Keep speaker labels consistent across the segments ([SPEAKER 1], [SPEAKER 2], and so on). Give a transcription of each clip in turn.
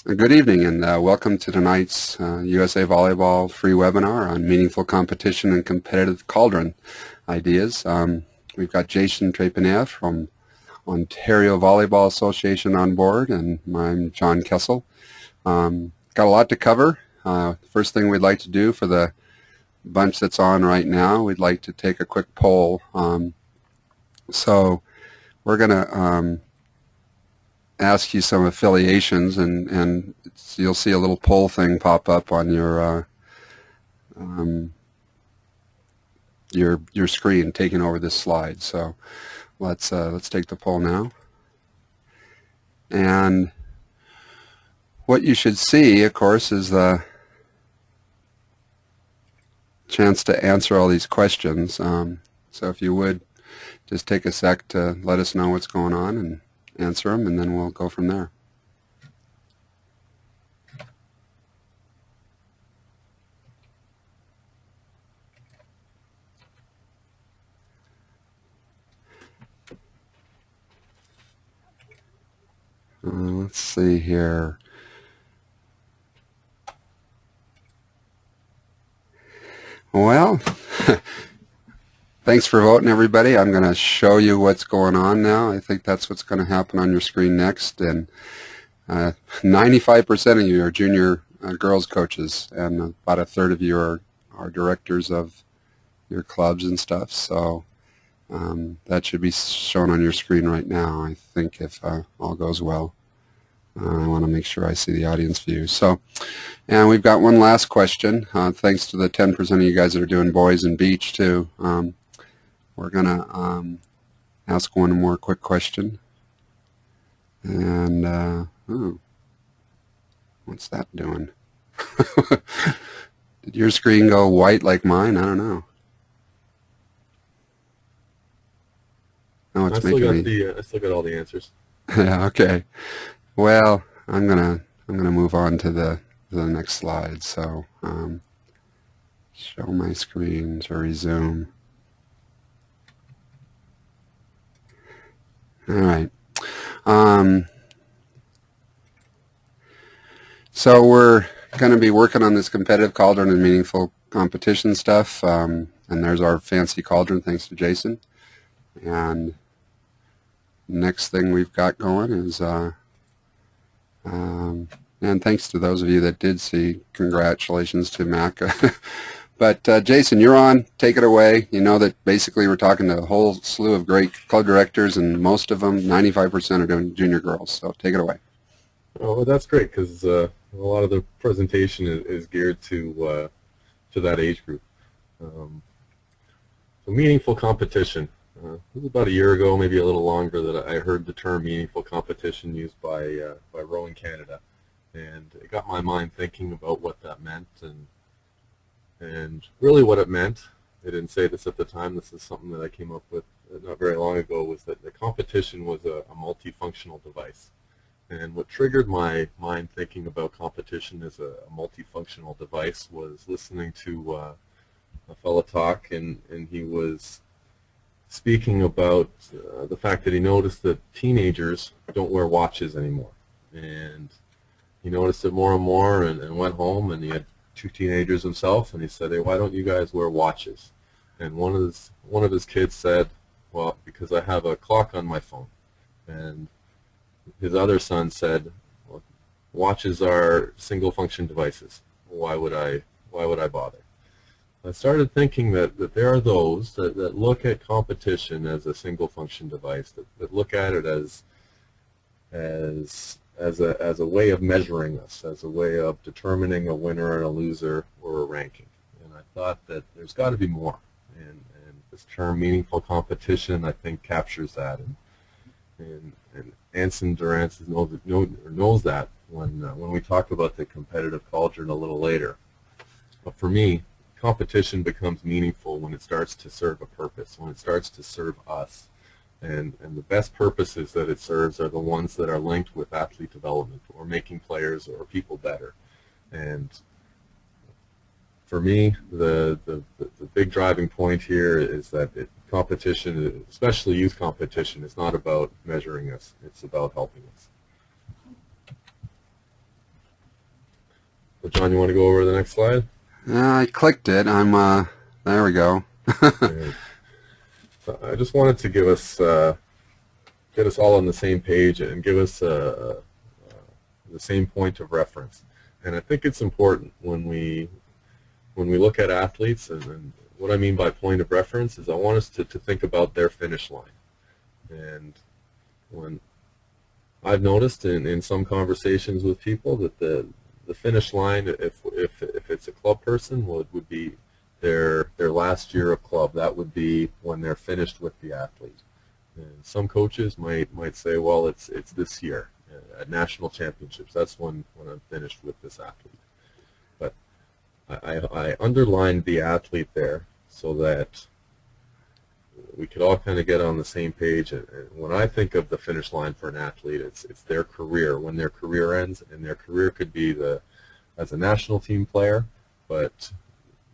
[SPEAKER 1] Good evening and welcome to tonight's USA Volleyball free webinar on meaningful competition and competitive cauldron ideas. We've got Jason Trepanier from Ontario Volleyball Association on board, and I'm John Kessel. Got a lot to cover. First thing we'd like to do for the bunch that's on right now, we'd like to take a quick poll. So we're going to ask you some affiliations, and you'll see a little poll thing pop up on your screen, taking over this slide. So let's take the poll now. And what you should see, of course, is the chance to answer all these questions. So if you would just take a sec to let us know what's going on and answer them, and then we'll go from there. Let's see here. Well, thanks for voting, everybody. I'm going to show you what's going on now. I think that's what's going to happen on your screen next. And 95% of you are junior girls coaches, and about a third of you are directors of your clubs and stuff. So that should be shown on your screen right now, I think, if all goes well. I want to make sure I see the audience view. So, and we've got one last question. Thanks to the 10% of you guys that are doing boys and beach too. We're going to ask one more quick question. And, oh, what's that doing? Did your screen go white like mine? I don't know. Oh, it's making me...
[SPEAKER 2] I still got all the answers.
[SPEAKER 1] Yeah, okay. Well, I'm gonna move on to the next slide. So, show my screen to resume. All right. So we're going to be working on this competitive cauldron and meaningful competition stuff. And there's our fancy cauldron, thanks to Jason. And next thing we've got going is, and thanks to those of you that did see, congratulations to Mac. But Jason, you're on. Take it away. You know that basically we're talking to a whole slew of great club directors, and most of them, 95%, are doing junior girls. So take it away.
[SPEAKER 2] Oh, well, that's great, because a lot of the presentation is geared to that age group. So meaningful competition. It was about a year ago, maybe a little longer, that I heard the term meaningful competition used by Rowing Canada, and it got my mind thinking about what that meant, and really what it meant. They didn't say this at the time. This is something that I came up with not very long ago, was that the competition was a multifunctional device. And what triggered my mind thinking about competition as a multifunctional device was listening to a fellow talk, and he was speaking about the fact that he noticed that teenagers don't wear watches anymore. And he noticed it more and more, and went home, and he had 2 teenagers himself, and he said, "Hey, why don't you guys wear watches?" And one of his kids said, "Well, because I have a clock on my phone." And his other son said, "Well, watches are single function devices. Why would I bother?" I started thinking that there are those that look at competition as a single function device, that look at it as a way of measuring us, as a way of determining a winner and a loser or a ranking. And I thought that there's got to be more. And this term meaningful competition, I think, captures that. And Anson Dorrance knows that when we talk about the competitive cauldron a little later. But for me, competition becomes meaningful when it starts to serve a purpose, when it starts to serve us. And the best purposes that it serves are the ones that are linked with athlete development, or making players or people better. And for me, the big driving point here is that competition, especially youth competition, is not about measuring us. It's about helping us. So John, you want to go over to the next slide?
[SPEAKER 1] I clicked it. There we go.
[SPEAKER 2] And so I just wanted to give us, get us all on the same page and give us the same point of reference. And I think it's important when we look at athletes, and what I mean by point of reference is I want us to think about their finish line. And when I've noticed in some conversations with people that the finish line, if it's a club person, would be their last year of club. That would be when they're finished with the athlete. And some coaches might say, well, it's this year at national championships. That's when I'm finished with this athlete. But I underlined the athlete there so that we could all kind of get on the same page. And when I think of the finish line for an athlete, it's their career, when their career ends, and their career could be as a national team player, but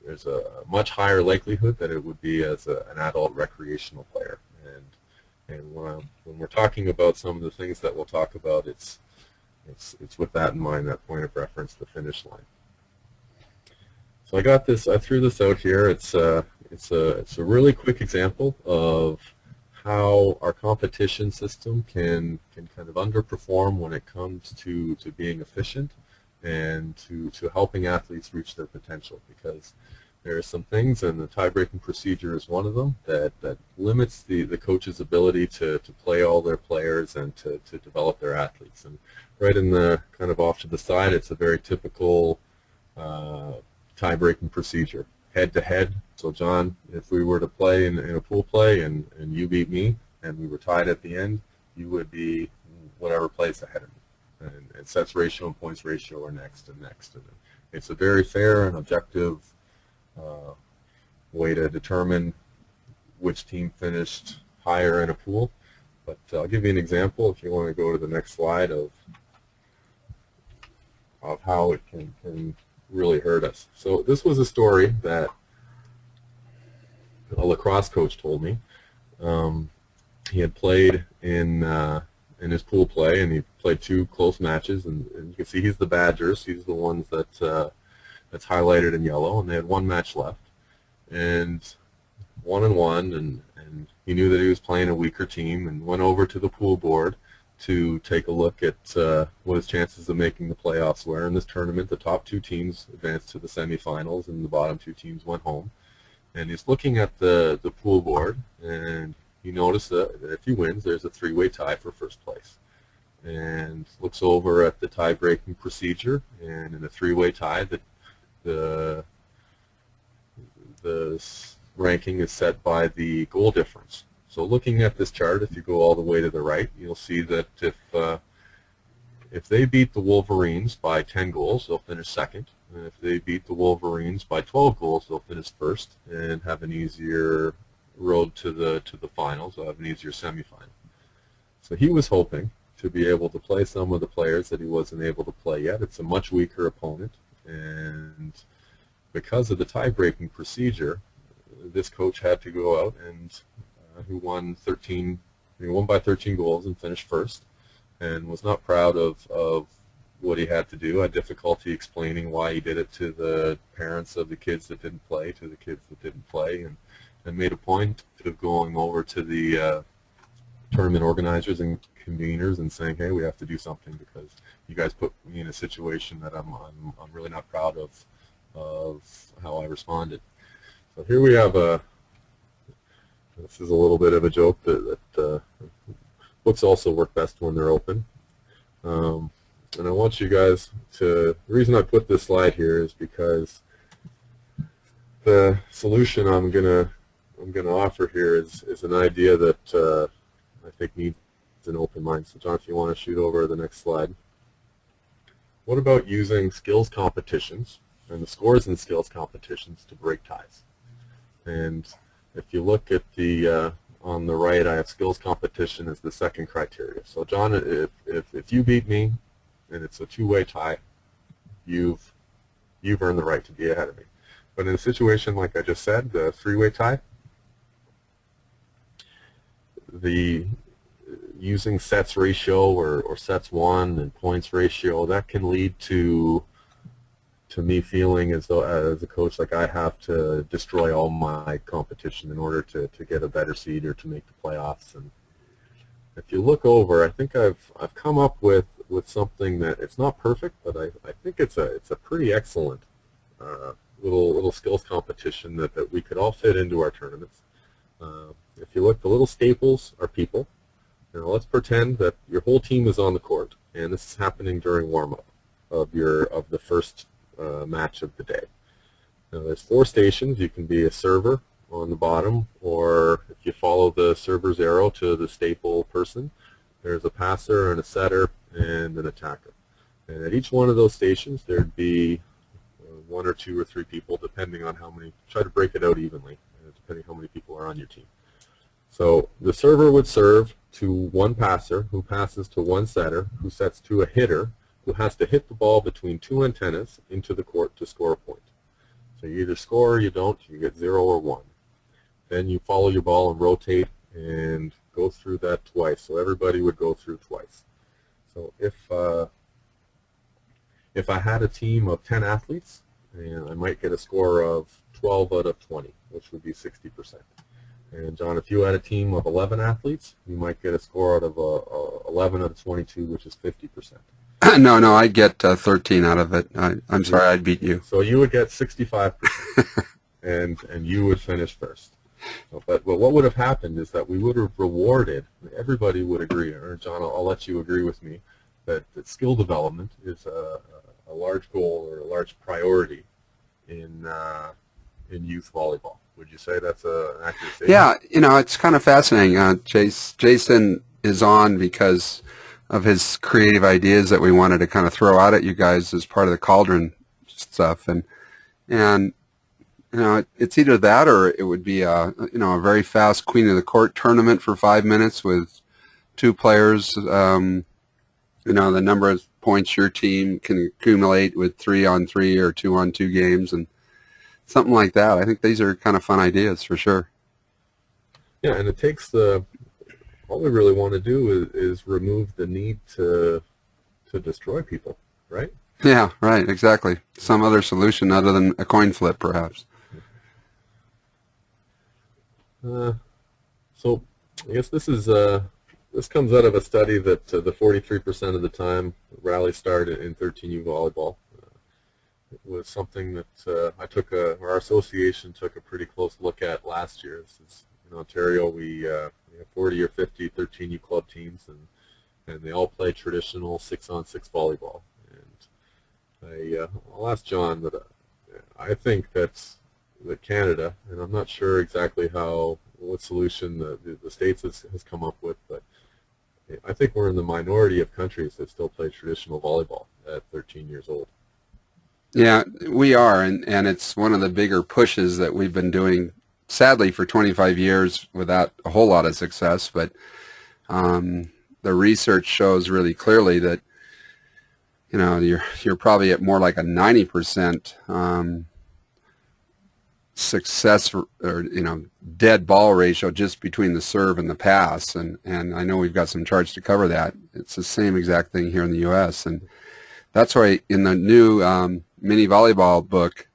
[SPEAKER 2] there's a much higher likelihood that it would be as an adult recreational player. And when we're talking about some of the things that we'll talk about, it's with that in mind, that point of reference, the finish line. So I threw this out here. It's a really quick example of how our competition system can kind of underperform when it comes to being efficient and to helping athletes reach their potential, because there are some things, and the tie-breaking procedure is one of them, that limits the coach's ability to play all their players and to develop their athletes. And right in the kind of off to the side, it's a very typical tie-breaking procedure, head-to-head. So John, if we were to play in a pool play and you beat me and we were tied at the end, you would be whatever place ahead of me. And sets ratio and points ratio are next and next. And it's a very fair and objective way to determine which team finished higher in a pool. But I'll give you an example if you want to go to the next slide of how it can really hurt us. So this was a story that a lacrosse coach told me. He had played in his pool play, and he played 2 close matches, and you can see he's the Badgers. He's the ones that's highlighted in yellow, and they had 1 match left, and 1-1, and he knew that he was playing a weaker team, and went over to the pool board to take a look at what his chances of making the playoffs were. In this tournament, the top 2 teams advanced to the semifinals, and the bottom 2 teams went home. And he's looking at the pool board, and he noticed that if he wins, there's a 3-way tie for first place. And looks over at the tie-breaking procedure, and in a 3-way tie, the ranking is set by the goal difference. So looking at this chart, if you go all the way to the right, you'll see that if they beat the Wolverines by 10 goals, they'll finish second. And if they beat the Wolverines by 12 goals, they'll finish first and have an easier road to the finals. They'll have an easier semifinal. So he was hoping to be able to play some of the players that he wasn't able to play yet. It's a much weaker opponent, and because of the tie-breaking procedure, this coach had to go out, and he won by 13 goals and finished first, and was not proud of what he had to do. Had difficulty explaining why he did it to the parents of the kids that didn't play, to the kids that didn't play, and made a point of going over to the tournament organizers and conveners and saying, hey, we have to do something because you guys put me in a situation that I'm really not proud of how I responded. So here we have this is a little bit of a joke that books also work best when they're open. And I want you guys to, the reason I put this slide here is because the solution I'm gonna offer here is an idea that I think needs an open mind. So John, if you want to shoot over to the next slide. What about using skills competitions and the scores in skills competitions to break ties? And if you look at the on the right, I have skills competition as the second criteria. So John, if you beat me and it's a 2-way tie, you've earned the right to be ahead of me. But in a situation like I just said, the 3-way tie, the using sets ratio or sets won and points ratio, that can lead to to me feeling as though, as a coach, like I have to destroy all my competition in order to get a better seed or to make the playoffs. And if you look over, I think I've come up with something that it's not perfect, but I think it's a pretty excellent little skills competition that we could all fit into our tournaments. If you look, the little staples are people. Now let's pretend that your whole team is on the court, and this is happening during warm-up of the first match of the day. Now there's 4 stations. You can be a server on the bottom, or if you follow the server's arrow to the staple person, there's a passer and a setter and an attacker. And at each one of those stations there'd be 1 or 2 or 3 people, depending on how many. Try to break it out evenly, depending how many people are on your team. So the server would serve to one passer, who passes to one setter, who sets to a hitter, who has to hit the ball between 2 antennas into the court to score a point. So you either score or you don't. You get 0 or 1. Then you follow your ball and rotate and go through that twice. So everybody would go through twice. So if I had a team of 10 athletes, and I might get a score of 12 out of 20, which would be 60%. And John, if you had a team of 11 athletes, you might get a score out of 11 out of 22, which is 50%.
[SPEAKER 1] No, I'd get 13 out of it. I'm sorry, I'd beat you.
[SPEAKER 2] So you would get 65%, and you would finish first. But what would have happened is that we would have rewarded, everybody would agree, or John, I'll let you agree with me, that skill development is a large goal or a large priority in youth volleyball. Would you say that's an accurate statement?
[SPEAKER 1] Yeah, it's kind of fascinating. Jason is on because of his creative ideas that we wanted to kind of throw out at you guys as part of the Cauldron stuff, and it's either that or it would be a very fast Queen of the Court tournament for 5 minutes with 2 players. The number of points your team can accumulate with 3-on-3 or 2-on-2 games and something like that. I think these are kind of fun ideas for sure.
[SPEAKER 2] Yeah, and it takes all we really want to do is remove the need to destroy people, right?
[SPEAKER 1] Yeah, right, exactly. Some other solution other than a coin flip, perhaps.
[SPEAKER 2] So I guess this comes out of a study that the 43% of the time rallies start in 13U volleyball. It was something that our association took a pretty close look at last year. This is, in Ontario, we have 40 or 50 13U club teams, and they all play traditional 6-on-6 volleyball. And I'll ask John, but I think that Canada, and I'm not sure exactly what solution the States has come up with, but I think we're in the minority of countries that still play traditional volleyball at 13 years old.
[SPEAKER 1] Yeah, we are, and it's one of the bigger pushes that we've been doing, sadly, for 25 years without a whole lot of success, but the research shows really clearly that you're probably at more like a 90% success or dead ball ratio just between the serve and the pass, and I know we've got some charts to cover that. It's the same exact thing here in the U.S., and that's why in the new mini volleyball book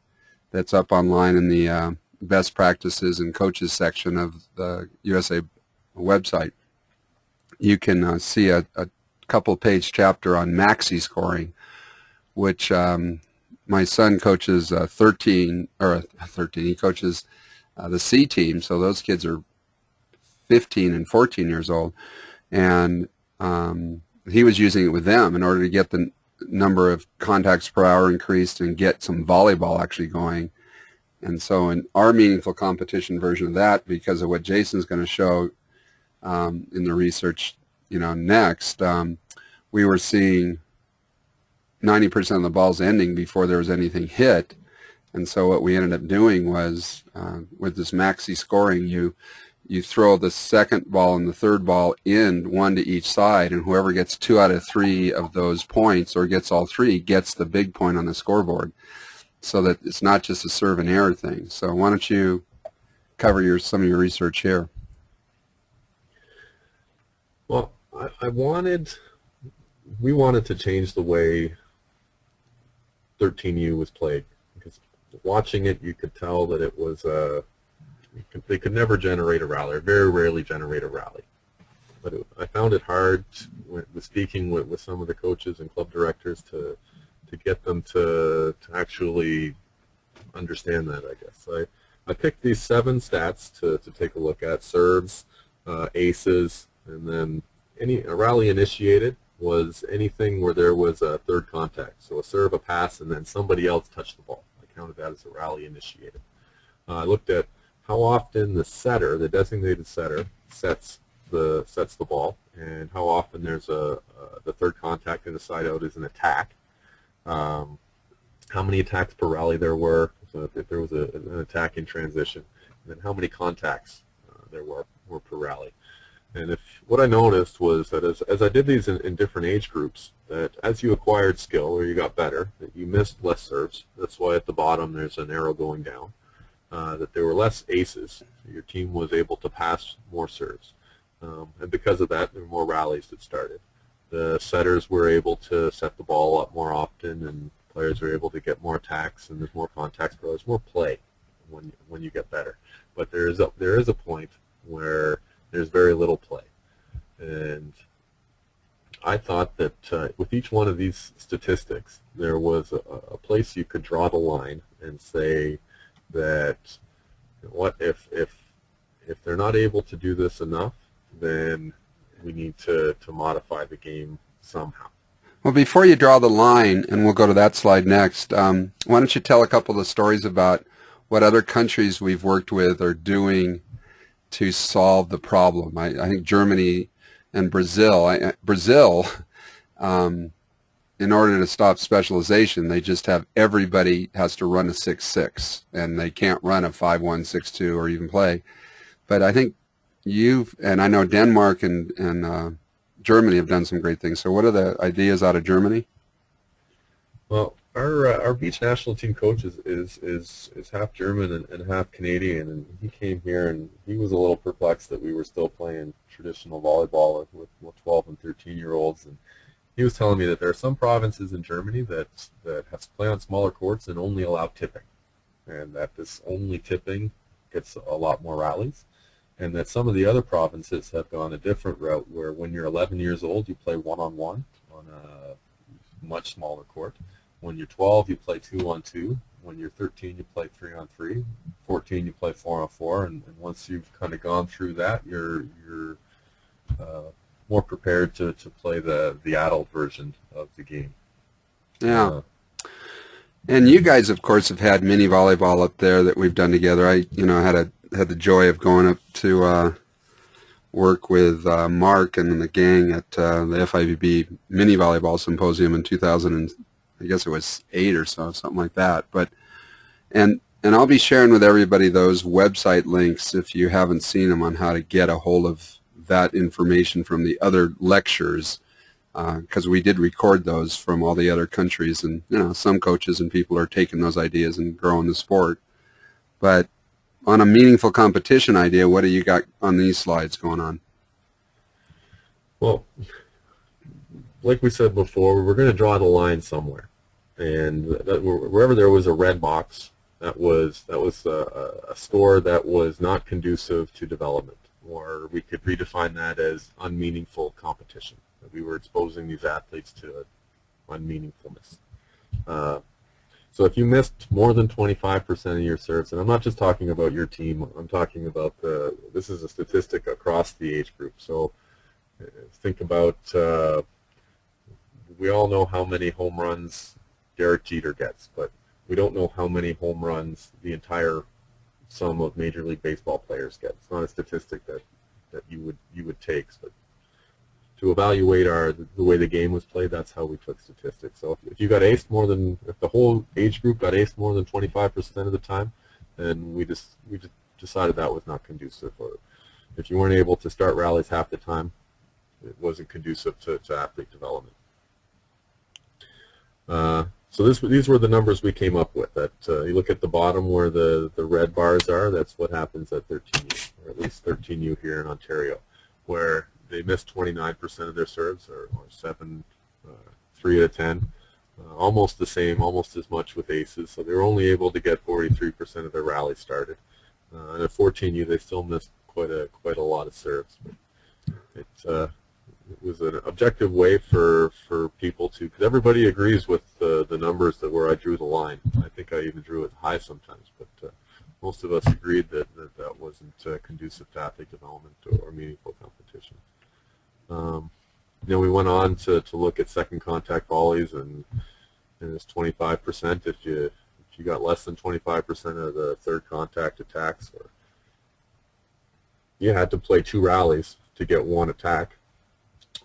[SPEAKER 1] that's up online in the best practices and coaches section of the USA website, you can see a couple-page chapter on maxi scoring, which my son coaches 13. He coaches the C team, so those kids are 15 and 14 years old, and he was using it with them in order to get the number of contacts per hour increased and get some volleyball actually going. And so in our meaningful competition version of that, because of what Jason's going to show in the research next, we were seeing 90% of the balls ending before there was anything hit. And so what we ended up doing was with this maxi scoring, you throw the second ball and the third ball in, 1 to each side, and whoever gets 2 out of 3 of those points or gets all 3 gets the big point on the scoreboard, so that it's not just a serve and error thing. So why don't you cover some of your research here?
[SPEAKER 2] Well, we wanted to change the way 13U was played. Because watching it, you could tell that it was they could never generate a rally, or very rarely generate a rally. But I found it hard with speaking with some of the coaches and club directors to get them to actually understand that, I guess. I picked these 7 stats to take a look at: serves, aces, and then a rally initiated was anything where there was a third contact. So a serve, a pass, and then somebody else touched the ball. I counted that as a rally initiated. I looked at how often the setter, the designated setter, sets the ball, and how often there's the third contact in the side out is an attack. How many attacks per rally there were, so if there was an attack in transition, and then how many contacts there were per rally. And what I noticed was that as I did these in different age groups, that as you acquired skill or you got better, that you missed less serves. That's why at the bottom there's an arrow going down. That there were less aces. Your team was able to pass more serves. And because of that, there were more rallies that started. The setters were able to set the ball up more often, and players are able to get more attacks, and there's more contacts, but there's more play when you get better. But there is a point where there's very little play. And I thought that with each one of these statistics, there was a place you could draw the line and say that, what if they're not able to do this enough, then we need to modify the game somehow.
[SPEAKER 1] Well, before you draw the line, and we'll go to that slide next, why don't you tell a couple of stories about what other countries we've worked with are doing to solve the problem. I think Germany and Brazil, in order to stop specialization, they just have everybody has to run a 6-6, and they can't run a 5-1, 6-2, or even play. But I think and I know Denmark and Germany have done some great things. So what are the ideas out of Germany?
[SPEAKER 2] Well, our beach national team coach is half German and half Canadian, and he came here and he was a little perplexed that we were still playing traditional volleyball with 12 and 13-year-olds, and he was telling me that there are some provinces in Germany that have to play on smaller courts and only allow tipping, and that this only tipping gets a lot more rallies, and that some of the other provinces have gone a different route where when you're 11 years old you play one-on-one on a much smaller court. When you're 12 you play 2-on-2. When you're 13 you play 3-on-3. 14 you play 4-on-4, and once you've kind of gone through that, you're more prepared to play the adult version of the game.
[SPEAKER 1] Yeah. And you guys, of course, have had mini volleyball up there that we've done together. I had the joy of going up to work with Mark and the gang at the FIVB mini volleyball symposium in 2000, and I guess it was 8 or so, something like that. But and I'll be sharing with everybody those website links if you haven't seen them on how to get a hold of that information from the other lectures, because we did record those from all the other countries, and some coaches and people are taking those ideas and growing the sport. But on a meaningful competition idea, what do you got on these slides going on?
[SPEAKER 2] Well, like we said before, we're going to draw the line somewhere, and wherever there was a red box, that was a score that was not conducive to development, or we could redefine that as unmeaningful competition. That we were exposing these athletes to unmeaningfulness. So if you missed more than 25% of your serves, and I'm not just talking about your team, I'm talking about this is a statistic across the age group. So think about, we all know how many home runs Derek Jeter gets, but we don't know how many home runs the entire sum of Major League Baseball players get. It's not a statistic that you would take, but to evaluate the way the game was played, that's how we took statistics. So if you got aced if the whole age group got aced more than 25% of the time, then we just decided that was not conducive. Or if you weren't able to start rallies half the time, it wasn't conducive to athlete development. So these were the numbers we came up with. That you look at the bottom where the red bars are, that's what happens at 13U, or at least 13U here in Ontario, where they missed 29% of their serves, or 3 out of 10. almost the same, almost as much with aces. So they were only able to get 43% of their rallies started. And at 14U, they still missed quite a lot of serves. But it was an objective way for people to, because everybody agrees with the numbers that where I drew the line. I think I even drew it high sometimes, but most of us agreed that wasn't conducive to athlete development or meaningful competition. Then we went on to look at second contact volleys, and it's 25% if you got less than 25% of the third contact attacks, or you had to play 2 rallies to get 1 attack,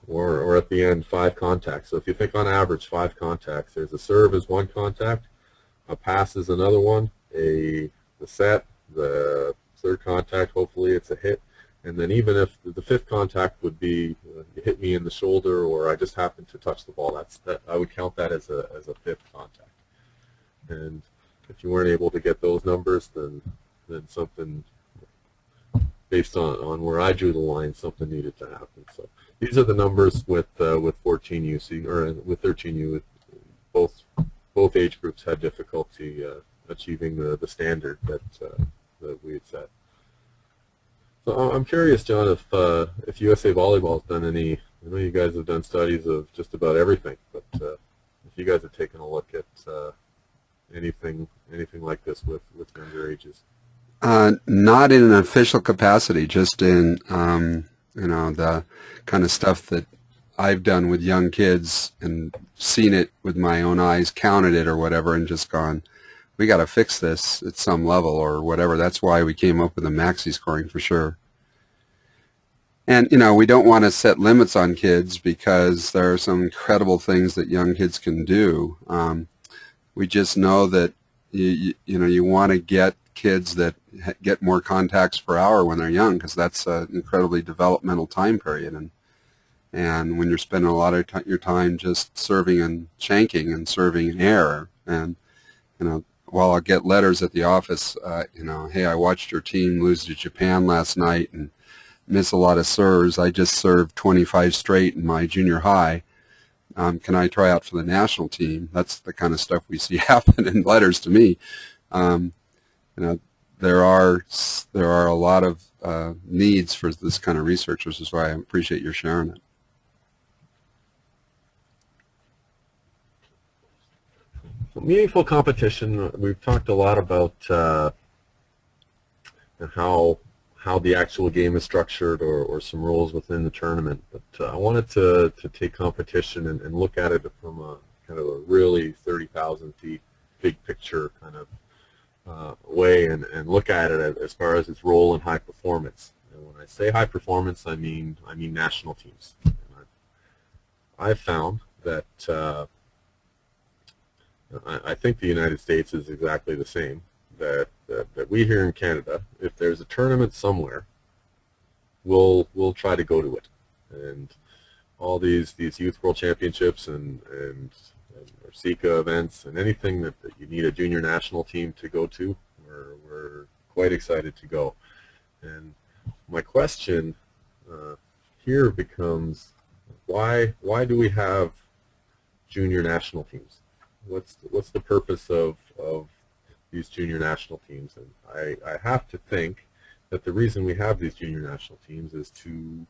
[SPEAKER 2] or at the end 5 contacts. So if you think on average 5 contacts, there's a serve is 1 contact, a pass is another one, the set, the third contact, hopefully it's a hit, and then even if the 5th contact would be you hit me in the shoulder or I just happened to touch the ball, I would count that as a 5th contact. And if you weren't able to get those numbers, then something, based on where I drew the line, something needed to happen. So these are the numbers with 14U, or with 13U. Both age groups had difficulty achieving the standard that we had set. So I'm curious, John, if USA Volleyball has done any. I know you guys have done studies of just about everything, but if you guys have taken a look at anything like this with younger ages.
[SPEAKER 1] Not in an official capacity, just in the kind of stuff that I've done with young kids and seen it with my own eyes, counted it or whatever, and just gone, we got to fix this at some level or whatever. That's why we came up with the maxi scoring for sure. And we don't want to set limits on kids because there are some incredible things that young kids can do. We just know that you want to get kids that get more contacts per hour when they're young, because that's an incredibly developmental time period. And when you're spending a lot of your time just serving and shanking and serving air, and while I'll get letters at the office, hey, I watched your team lose to Japan last night and miss a lot of serves. I just served 25 straight in my junior high. Can I try out for the national team? That's the kind of stuff we see happen in letters to me. There are a lot of needs for this kind of research, which is why I appreciate your sharing it.
[SPEAKER 2] Meaningful competition. We've talked a lot about how the actual game is structured, or some rules within the tournament. But I wanted to take competition and look at it from a kind of a really 30,000 feet big picture kind of way, and look at it as far as its role in high performance. And when I say high performance, I mean national teams. And I've found that I think the United States is exactly the same. That we here in Canada, if there's a tournament somewhere, we'll try to go to it. And all these youth world championships and SECA events and anything that you need a junior national team to go to, we're quite excited to go. And my question here becomes, why do we have junior national teams? What's the purpose of these junior national teams? And I have to think that the reason we have these junior national teams is to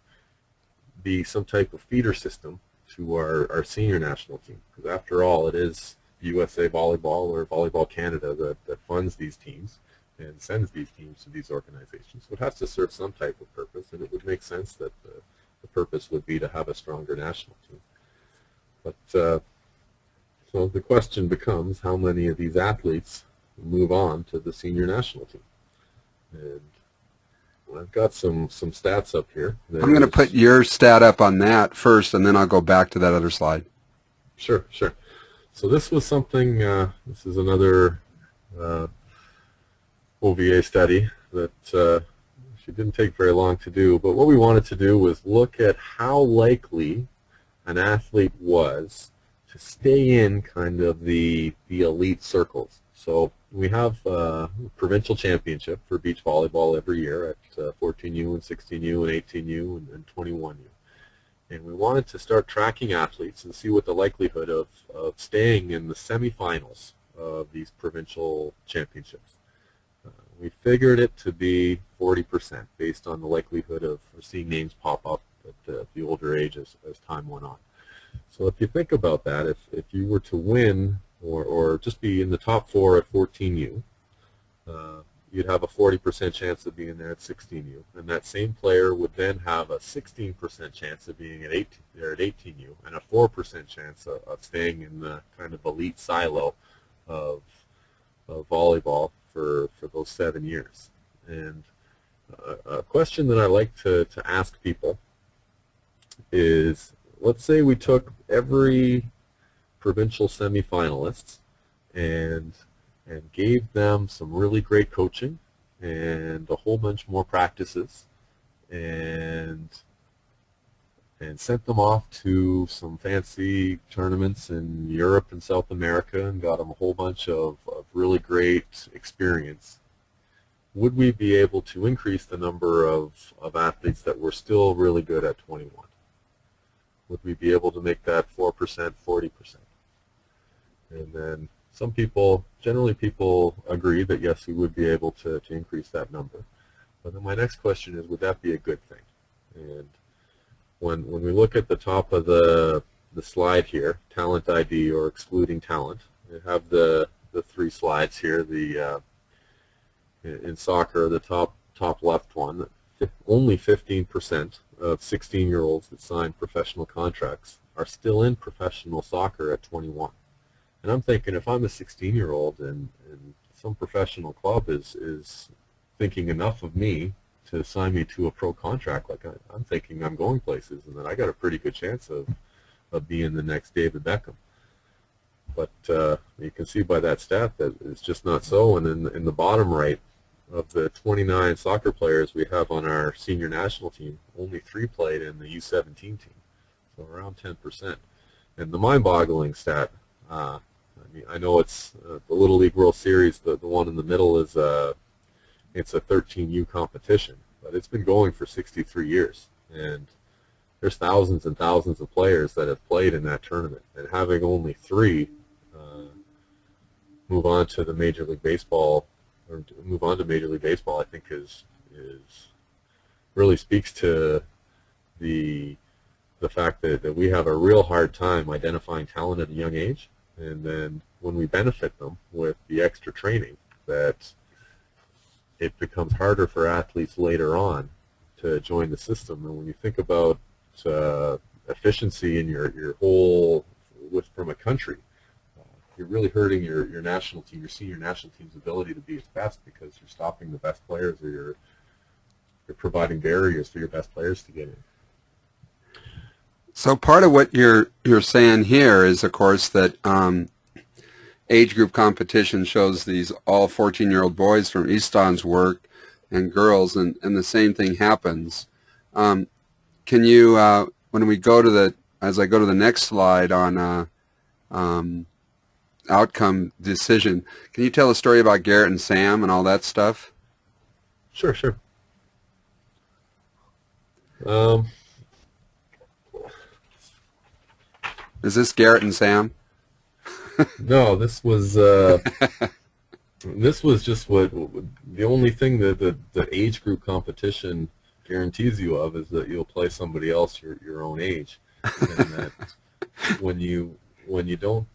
[SPEAKER 2] be some type of feeder system to our senior national team, because after all, it is USA Volleyball or Volleyball Canada that funds these teams and sends these teams to these organizations. So it has to serve some type of purpose, and it would make sense that the purpose would be to have a stronger national team. But so the question becomes, how many of these athletes move on to the senior national team? And I've got some stats up here.
[SPEAKER 1] I'm going to put your stat up on that first, and then I'll go back to that other slide.
[SPEAKER 2] Sure. So this was something, this is another OVA study that she didn't take very long to do, but what we wanted to do was look at how likely an athlete was to stay in kind of the elite circles. So we have a provincial championship for beach volleyball every year at 14U and 16U and 18U and 21U. And we wanted to start tracking athletes and see what the likelihood of staying in the semifinals of these provincial championships. We figured it to be 40% based on the likelihood of seeing names pop up at the older age as time went on. So if you think about that, if you were to win or just be in the top 4 at 14U, you'd have a 40% chance of being there at 16U. And that same player would then have a 16% chance of being at 18U and a 4% chance of staying in the kind of elite silo of volleyball for those 7 years. And a question that I like to ask people is, let's say we took every provincial semifinalists and gave them some really great coaching and a whole bunch more practices and sent them off to some fancy tournaments in Europe and South America and got them a whole bunch of really great experience. Would we be able to increase the number of athletes that were still really good at 21? Would we be able to make that 4%, 40%? And then some people, generally people agree that yes, we would be able to increase that number. But then my next question is, would that be a good thing? And when we look at the top of the slide here, talent ID or excluding talent, we have the 3 slides here. In soccer, the top left one, only 15% of 16-year-olds that sign professional contracts are still in professional soccer at 21. And I'm thinking, if I'm a 16-year-old and some professional club is thinking enough of me to sign me to a pro contract, like I'm thinking I'm going places, and then I got a pretty good chance of being the next David Beckham. But you can see by that stat that it's just not so. And in the bottom right, of the 29 soccer players we have on our senior national team, only 3 played in the U17 team, so around 10%. And the mind-boggling stat, I mean, I know it's the Little League World Series, the one in the middle is it's a 13U competition, but it's been going for 63 years, and there's thousands and thousands of players that have played in that tournament, and having only 3 move on to the Major League Baseball, or move on to Major League Baseball, I think is really speaks to the fact that we have a real hard time identifying talent at a young age, and then when we benefit them with the extra training, that it becomes harder for athletes later on to join the system. And when you think about efficiency in your whole from a country, you're really hurting your national team, your senior national team's ability to be its best, because you're stopping the best players, or you're providing barriers for your best players to get in.
[SPEAKER 1] So part of what you're saying here is, of course, that age group competition shows these all 14-year-old boys from Easton's work and girls, and the same thing happens. Can you, when we go to as I go to the next slide on outcome decision, can you tell a story about Garrett and Sam and all that stuff?
[SPEAKER 2] Sure.
[SPEAKER 1] Is this Garrett and Sam?
[SPEAKER 2] No, this was just what the only thing that the age group competition guarantees you of is that you'll play somebody else your own age, and that when you don't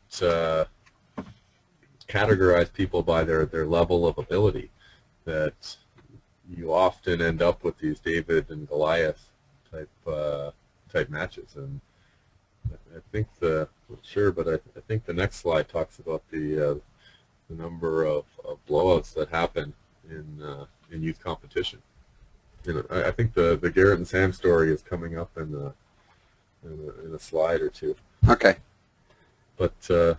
[SPEAKER 2] categorize people by their level of ability, that you often end up with these David and Goliath type matches. And I think I think the next slide talks about the number of blowouts that happen in youth competition. I think the Garrett and Sam story is coming up in a slide or two.
[SPEAKER 1] Okay.
[SPEAKER 2] But so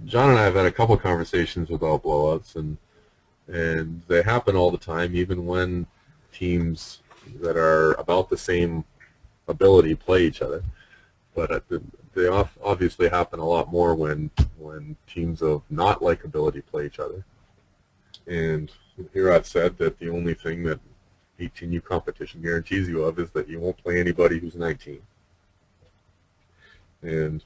[SPEAKER 2] John and I have had a couple conversations about blowouts, and they happen all the time, even when teams that are about the same ability play each other. But they obviously happen a lot more when teams of not like ability play each other. And here I've said that the only thing that 18U competition guarantees you of is that you won't play anybody who's 19. And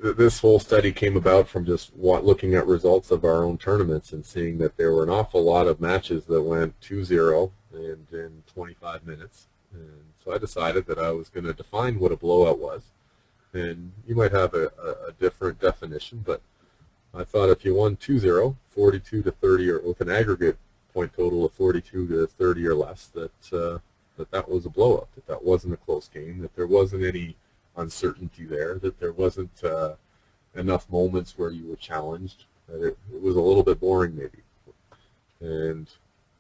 [SPEAKER 2] this whole study came about from just looking at results of our own tournaments and seeing that there were an awful lot of matches that went 2-0 and in 25 minutes. And so I decided that I was going to define what a blowout was. And you might have a different definition, but I thought if you won 2-0, 42 to 30, or with an aggregate point total of 42 to 30 or less, that was a blowout, that wasn't a close game, that there wasn't any uncertainty there, that there wasn't enough moments where you were challenged, that it was a little bit boring maybe. And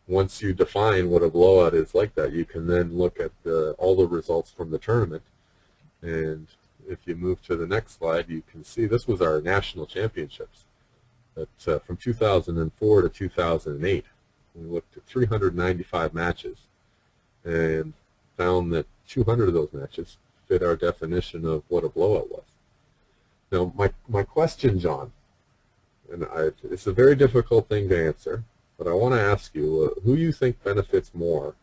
[SPEAKER 2] once you define what a blowout is like that, you can then look at all the results from the tournament. And if you move to the next slide, you can see this was our national championships. That from 2004 to 2008, we looked at 395 matches and found that 200 of those matches fit our definition of what a blowout was. Now, my question, John, and it's a very difficult thing to answer, but I want to ask you, who you think benefits more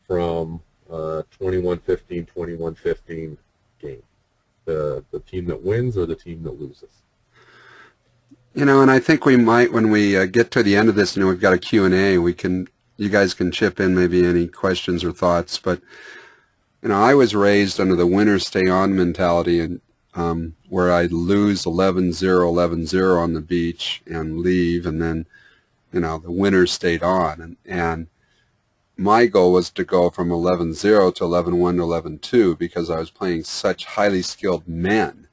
[SPEAKER 2] from 21-15, 21-15 game? The team that wins or the team that loses?
[SPEAKER 1] You know, and I think we might, when we get to the end of this, you know, we've got a Q&A, you guys can chip in maybe any questions or thoughts, but you know, I was raised under the winner stay on mentality, and where I'd lose 11-0, 11-0 on the beach and leave, and then, you know, the winner stayed on. And my goal was to go from 11-0 to 11-1 to 11-2 because I was playing such highly skilled men.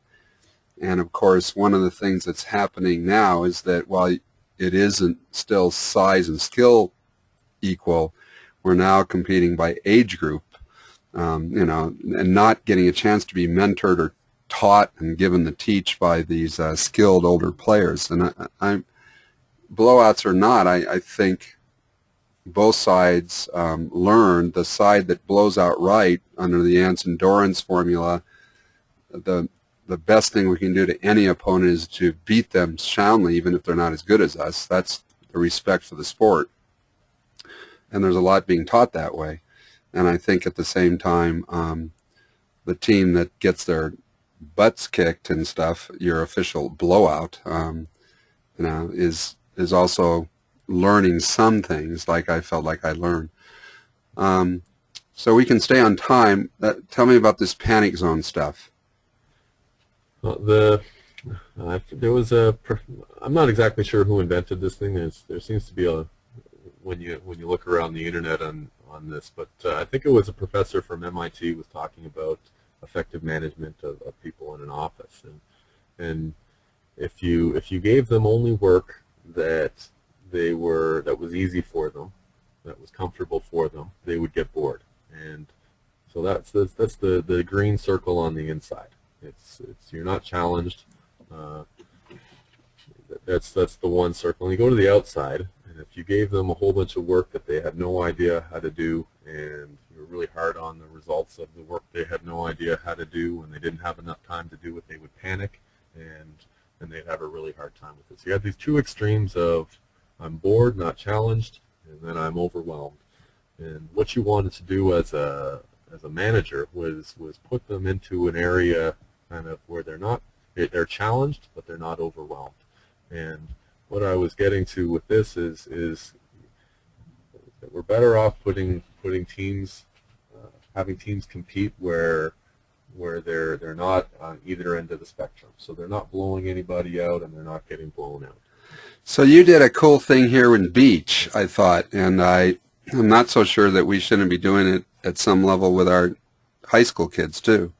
[SPEAKER 1] And of course, one of the things that's happening now is that while it isn't still size and skill equal, we're now competing by age group. You know, and not getting a chance to be mentored or taught and given the teach by these skilled older players. And blowouts or not, I think both sides learned. The side that blows out right under the Anson Dorrance formula, the best thing we can do to any opponent is to beat them soundly, even if they're not as good as us. That's the respect for the sport. And there's a lot being taught that way. And I think at the same time, the team that gets their butts kicked and stuff, your official blowout, you know, is also learning some things like I felt like I learned. So we can stay on time. Tell me about this panic zone stuff.
[SPEAKER 2] Well, there was I'm not exactly sure who invented this thing. There seems to be when you look around the internet on this, but I think it was a professor from MIT was talking about effective management of people in an office, and if you gave them only work that was easy for them, that was comfortable for them, they would get bored. And so that's the green circle on the inside. It's you're not challenged. That's the one circle. And you go to the outside, and if you gave them a whole bunch of work that they had no idea how to do, and you were really hard on the results of the work they had no idea how to do, and they didn't have enough time to do it, they would panic, and they'd have a really hard time with it. So you have these two extremes of I'm bored, not challenged, and then I'm overwhelmed. And what you wanted to do as a manager was put them into an area kind of where they're challenged, but they're not overwhelmed. And what I was getting to with this is that we're better off putting teams, having teams compete where they're not on either end of the spectrum. So they're not blowing anybody out, and they're not getting blown out.
[SPEAKER 1] So you did a cool thing here in beach, I thought, and I'm not so sure that we shouldn't be doing it at some level with our high school kids too.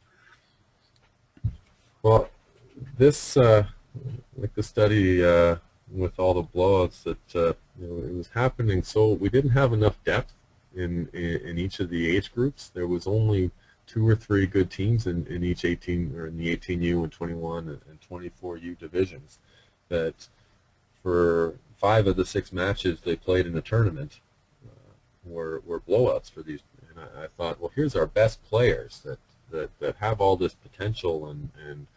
[SPEAKER 2] Well, this like the study with all the blowouts that you know, it was happening. So we didn't have enough depth in each of the age groups. There was only 2 or 3 good teams in each 18 or in the 18U and 21 and 24U divisions. That for 5 of the 6 matches they played in the tournament were blowouts for these. And I thought, well, here's our best players that have all this potential and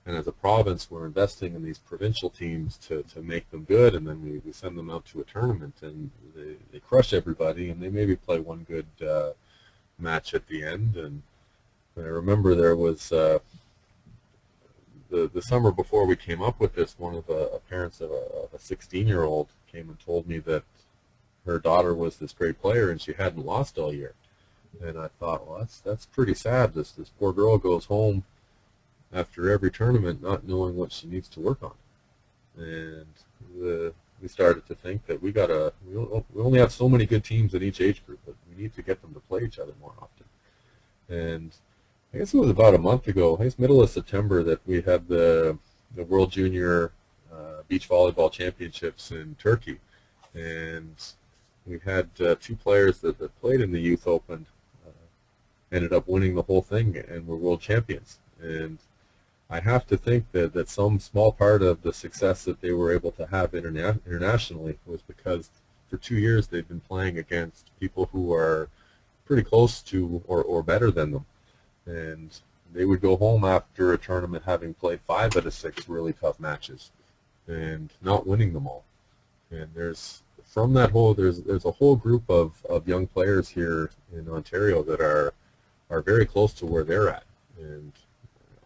[SPEAKER 2] And as a province, we're investing in these provincial teams to make them good, and then we send them out to a tournament, and they crush everybody, and they maybe play one good match at the end. And I remember there was the summer before we came up with this, one of the parents of a 16-year-old came and told me that her daughter was this great player and she hadn't lost all year. And I thought, well, that's pretty sad. This poor girl goes home after every tournament not knowing what she needs to work on. And we started to think that we only have so many good teams in each age group, but we need to get them to play each other more often. And I guess it was about a month ago, I guess middle of September, that we had the World Junior Beach Volleyball Championships in Turkey. And we had two players that played in the Youth Open, ended up winning the whole thing and were world champions. And I have to think that some small part of the success that they were able to have internationally was because for 2 years they've been playing against people who are pretty close to or better than them. And they would go home after a tournament having played 5 out of 6 really tough matches and not winning them all. And there's a whole group of young players here in Ontario that are very close to where they're at. And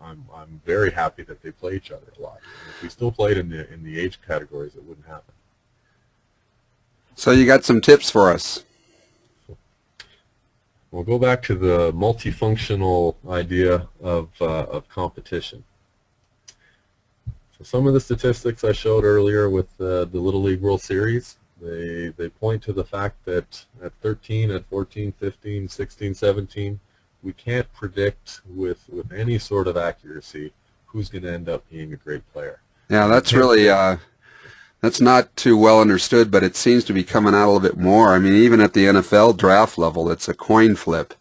[SPEAKER 2] I'm very happy that they play each other a lot. And if we still played in the age categories, it wouldn't happen.
[SPEAKER 1] So you got some tips for us?
[SPEAKER 2] We'll go back to the multifunctional idea of competition. So some of the statistics I showed earlier with the Little League World Series, they point to the fact that at 13, at 14, 15, 16, 17, we can't predict with any sort of accuracy who's going to end up being a great player.
[SPEAKER 1] Yeah, that's really that's not too well understood, but it seems to be coming out a little bit more. I mean, even at the NFL draft level, it's a coin flip,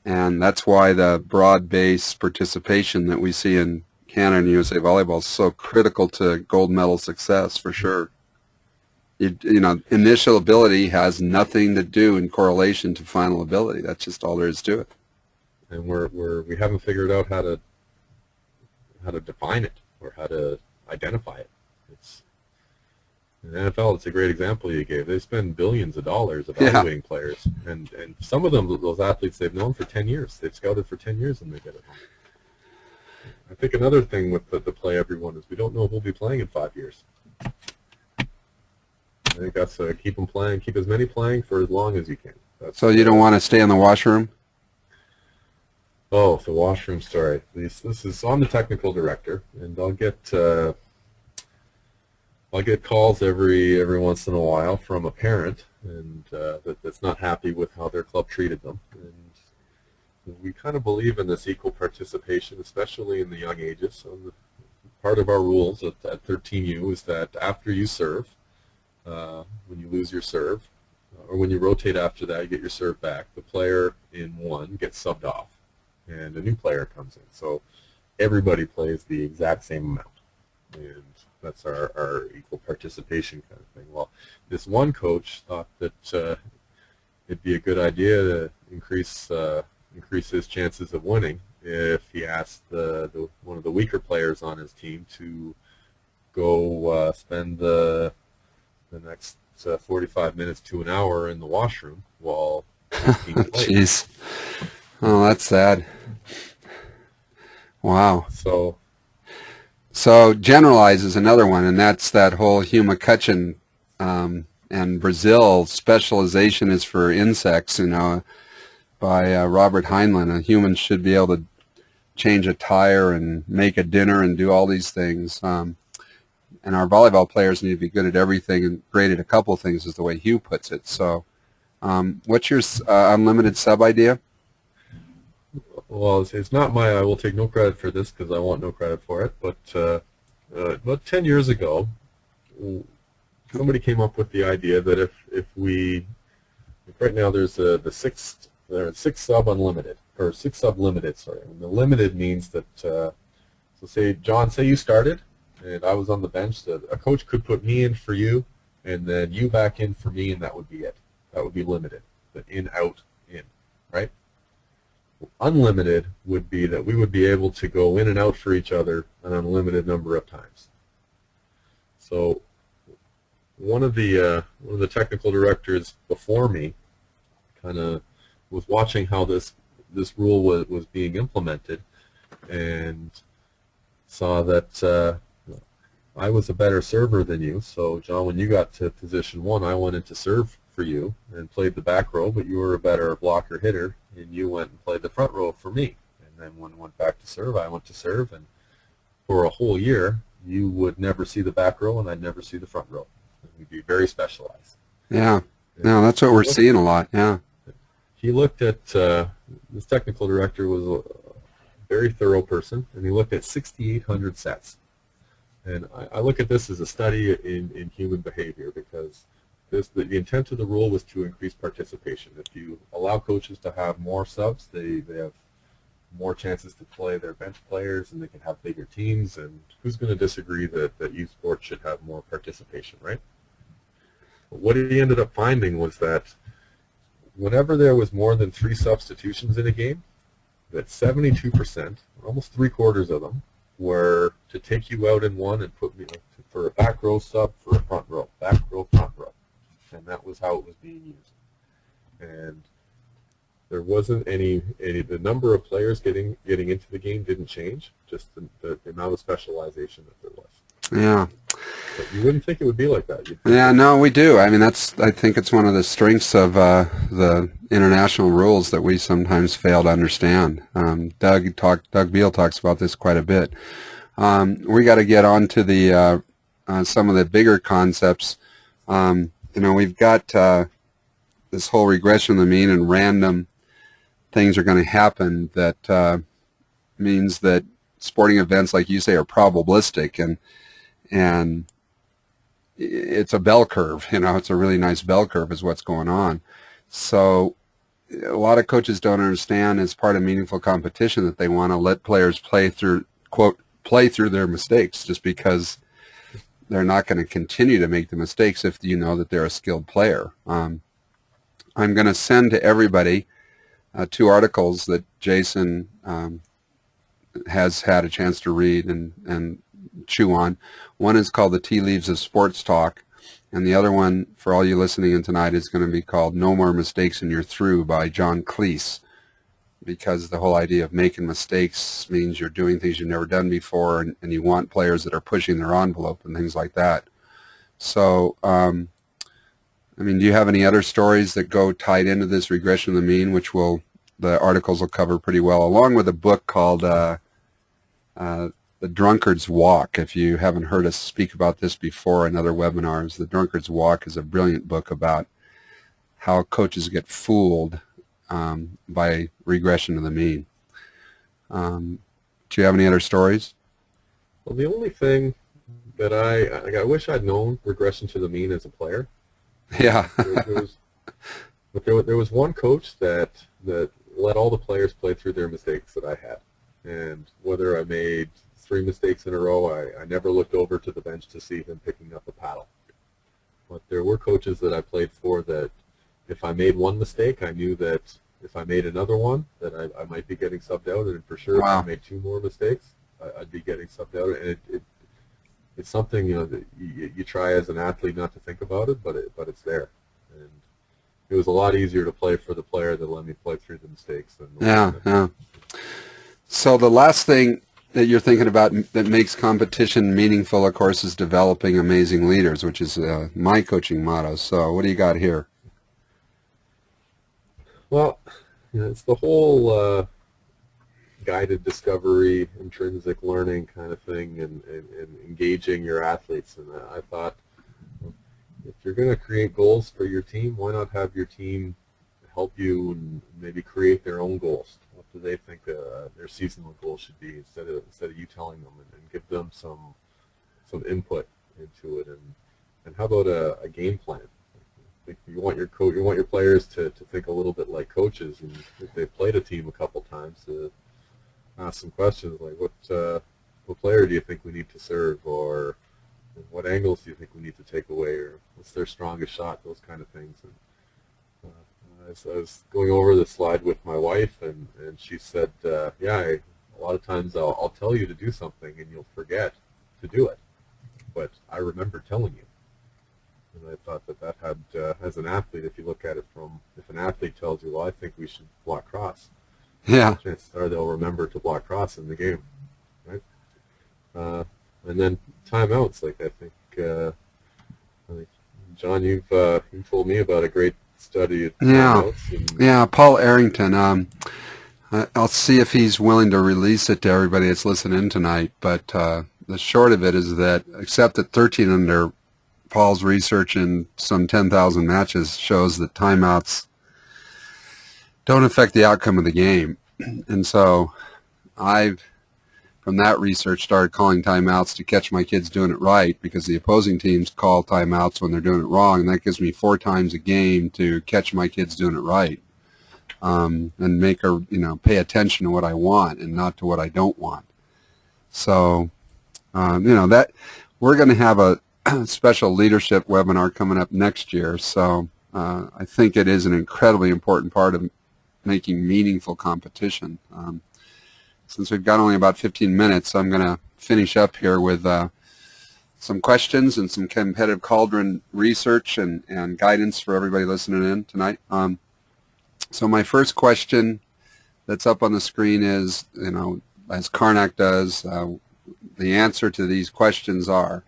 [SPEAKER 1] and that's why the broad-based participation that we see in Canada and USA Volleyball is so critical to gold medal success, for sure. You know, initial ability has nothing to do in correlation to final ability. That's just all there is to it.
[SPEAKER 2] And we haven't figured out how to define it or how to identify it. In the NFL, it's a great example you gave. They spend billions of dollars evaluating players, and some of them, those athletes, they've known for 10 years. They've scouted for 10 years, and they get it home. I think another thing with the play everyone is we don't know who'll be playing in 5 years. I think that's keep them playing, keep as many playing for as long as you can.
[SPEAKER 1] So you don't want to stay in the washroom?
[SPEAKER 2] Oh, the washroom story. This is, I'm the technical director, and I'll get calls every once in a while from a parent and that's not happy with how their club treated them. And we kind of believe in this equal participation, especially in the young ages. So part of our rules at 13U is that after you serve, when you lose your serve, or when you rotate after that, you get your serve back, the player in one gets subbed off, and a new player comes in. So everybody plays the exact same amount. And that's our equal participation kind of thing. Well, this one coach thought that it'd be a good idea to increase his chances of winning if he asked one of the weaker players on his team to go spend the next 45 minutes to an hour in the washroom while his team played.
[SPEAKER 1] Jeez. Oh, that's sad. Wow. So generalize is another one, and that's that whole Hugh McCutcheon and Brazil specialization is for insects, you know, by Robert Heinlein. A human should be able to change a tire and make a dinner and do all these things. And our volleyball players need to be good at everything and great at a couple of things, is the way Hugh puts it. So what's your unlimited sub idea?
[SPEAKER 2] Well, it's not I will take no credit for this because I want no credit for it, but about 10 years ago, somebody came up with the idea that if right now there's the six sub unlimited, or 6 sub limited, sorry. And the limited means that, so say, John, say you started, and I was on the bench, so a coach could put me in for you, and then you back in for me, and that would be it. That would be limited. The in, out, in, right? Unlimited would be that we would be able to go in and out for each other an unlimited number of times. So one of the technical directors before me kind of was watching how this rule was being implemented, and saw that I was a better server than you. So John, when you got to position 1, I went in to serve for you and played the back row, but you were a better blocker hitter, and you went and played the front row for me. And then when I went back to serve, I went to serve, and for a whole year, you would never see the back row, and I'd never see the front row. We'd be very specialized.
[SPEAKER 1] Yeah. No, that's what we're seeing a lot. Yeah.
[SPEAKER 2] He looked at, this technical director was a very thorough person, and he looked at 6,800 sets. And I look at this as a study in human behavior, because the intent of the rule was to increase participation. If you allow coaches to have more subs, they have more chances to play their bench players, and they can have bigger teams. And who's going to disagree that youth sports should have more participation, right? But what he ended up finding was that whenever there was more than 3 substitutions in a game, that 72%, almost 3/4 of them, were to take you out in one and put me for a back row sub for a front row, back row, front row. And that was how it was being used. And there wasn't the number of players getting into the game didn't change, just the amount of specialization that there was.
[SPEAKER 1] Yeah.
[SPEAKER 2] But you wouldn't think it would be like that.
[SPEAKER 1] Yeah, no, we do. I mean, I think it's one of the strengths of the international rules that we sometimes fail to understand. Doug Beal talks about this quite a bit. We got to get on to the some of the bigger concepts. We've got this whole regression of the mean, and random things are going to happen. That means that sporting events, like you say, are probabilistic, and it's a bell curve. It's a really nice bell curve is what's going on. So a lot of coaches don't understand, as part of meaningful competition, that they want to let players play through, quote, play through their mistakes, just because they're not going to continue to make the mistakes if you know that they're a skilled player. I'm going to send to everybody 2 articles that Jason has had a chance to read and chew on. One is called The Tea Leaves of Sports Talk, and the other one, for all you listening in tonight, is going to be called No More Mistakes and You're Through by John Cleese, because the whole idea of making mistakes means you're doing things you've never done before, and you want players that are pushing their envelope and things like that. So, do you have any other stories that go tied into this regression of the mean, which the articles will cover pretty well, along with a book called The Drunkard's Walk. If you haven't heard us speak about this before in other webinars, The Drunkard's Walk is a brilliant book about how coaches get fooled by regression of the mean. Do you have any other stories?
[SPEAKER 2] Well, the only thing that I wish I'd known regression to the mean as a player.
[SPEAKER 1] Yeah.
[SPEAKER 2] there was one coach that let all the players play through their mistakes that I had. And whether I made 3 mistakes in a row, I never looked over to the bench to see him picking up a paddle. But there were coaches that I played for that if I made 1 mistake, I knew that if I made another one, that I might be getting subbed out, and for sure
[SPEAKER 1] Wow.
[SPEAKER 2] if I made 2 more mistakes, I'd be getting subbed out. And it's something that you try as an athlete not to think about it, but it's there. And it was a lot easier to play for the player that let me play through the mistakes than
[SPEAKER 1] Yeah. So the last thing that you're thinking about that makes competition meaningful, of course, is developing amazing leaders, which is my coaching motto. So what do you got here?
[SPEAKER 2] Well, it's the whole guided discovery, intrinsic learning kind of thing, and engaging your athletes. And I thought, if you're going to create goals for your team, why not have your team help you and maybe create their own goals? What do they think their seasonal goals should be, instead of you telling them, and give them some input into it? And how about a game plan? You want your players to think a little bit like coaches, and if they've played a team a couple times, to ask some questions like, what player do you think we need to serve, or what angles do you think we need to take away, or what's their strongest shot? Those kind of things. And I was going over the slide with my wife, and she said, yeah, a lot of times I'll tell you to do something and you'll forget to do it, but I remember telling you. And I thought that had, as an athlete, if you look at it from, if an athlete tells you, well, I think we should block cross,
[SPEAKER 1] Yeah.
[SPEAKER 2] chances are they'll remember to block cross in the game, right? And then timeouts, like I think John, you've told me about a great study at timeouts.
[SPEAKER 1] Yeah, Paul Arrington. I'll see if he's willing to release it to everybody that's listening tonight, but the short of it is that, except that 13 under Paul's research in some 10,000 matches shows that timeouts don't affect the outcome of the game. And so I've, from that research, started calling timeouts to catch my kids doing it right, because the opposing teams call timeouts when they're doing it wrong, and that gives me 4 times a game to catch my kids doing it right, and make her, pay attention to what I want and not to what I don't want. So, that we're going to have a special leadership webinar coming up next year. So I think it is an incredibly important part of making meaningful competition. Since we've got only about 15 minutes, I'm going to finish up here with some questions and some competitive Cauldron research and guidance for everybody listening in tonight. So my first question that's up on the screen is, as Carnac does, the answer to these questions are,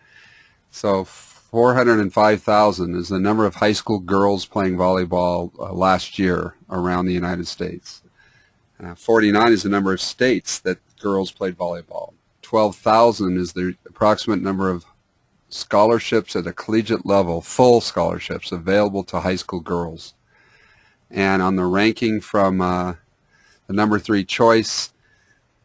[SPEAKER 1] so 405,000 is the number of high school girls playing volleyball last year around the United States. 49 is the number of states that girls played volleyball. 12,000 is the approximate number of scholarships at a collegiate level, full scholarships, available to high school girls. And on the ranking from the number 3 choice,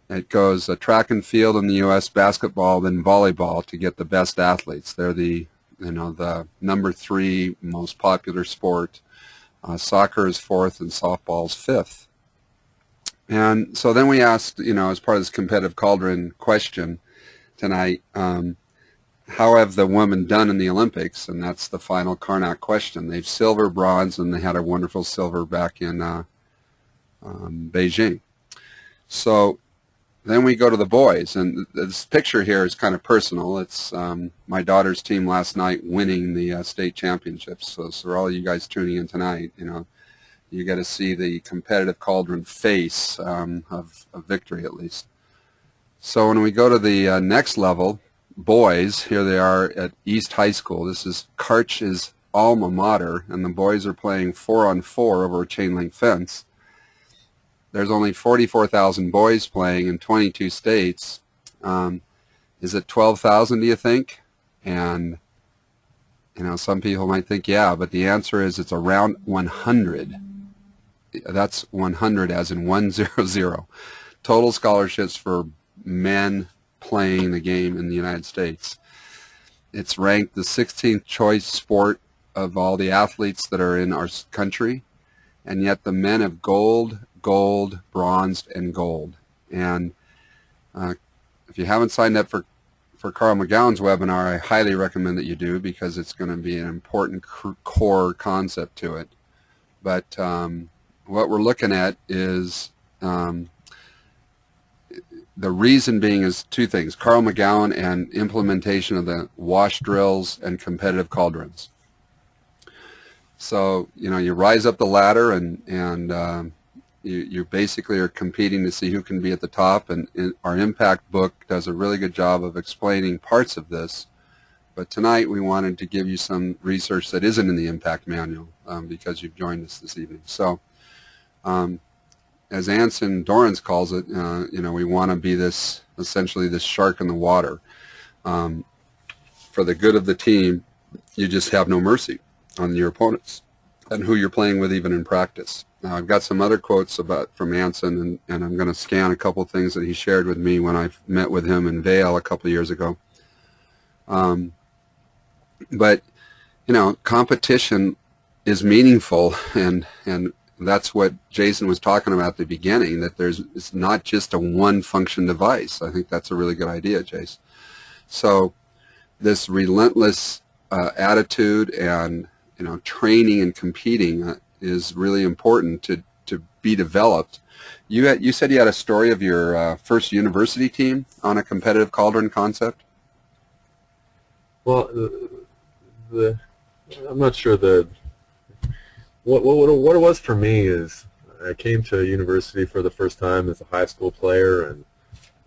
[SPEAKER 1] it goes track and field in the U.S., basketball, then volleyball to get the best athletes. They're the number 3 most popular sport. Soccer is 4th and softball is 5th. And so then we asked, as part of this competitive Cauldron question tonight, how have the women done in the Olympics? And that's the final Carnac question. They've silver, bronze, and they had a wonderful silver back in Beijing. So then we go to the boys, and this picture here is kind of personal. It's my daughter's team last night winning the state championships. So for all you guys tuning in tonight, you got to see the competitive Cauldron face of victory, at least. So when we go to the next level, boys, here they are at East High School. This is Karch's alma mater, and the boys are playing 4-on-4 over a chain link fence. There's only 44,000 boys playing in 22 states. Is it 12,000, do you think? And, some people might think, yeah, but the answer is it's around 100. That's 100 as in 100. Total scholarships for men playing the game in the United States. It's ranked the 16th choice sport of all the athletes that are in our country, and yet the men have gold, bronze, and gold. And if you haven't signed up for Carl McGowan's webinar, I highly recommend that you do, because it's going to be an important core concept to it. But what we're looking at is the reason being is 2 things: Carl McGowan and implementation of the wash drills and competitive cauldrons. So you rise up the ladder, and you basically are competing to see who can be at the top. And our impact book does a really good job of explaining parts of this. But tonight we wanted to give you some research that isn't in the impact manual, because you've joined us this evening. So as Anson Dorrance calls it, we want to be essentially this shark in the water. For the good of the team, you just have no mercy on your opponents and who you're playing with, even in practice. Now, I've got some other quotes from Anson, and I'm going to scan a couple things that he shared with me when I met with him in Vail a couple of years ago. But competition is meaningful, and that's what Jason was talking about at the beginning, that it's not just a one-function device. I think that's a really good idea, Jason. So this relentless attitude and training and competing is really important to be developed. You said you had a story of your first university team on a competitive Cauldron concept?
[SPEAKER 2] Well, I'm not sure what it was for me is I came to university for the first time as a high school player, and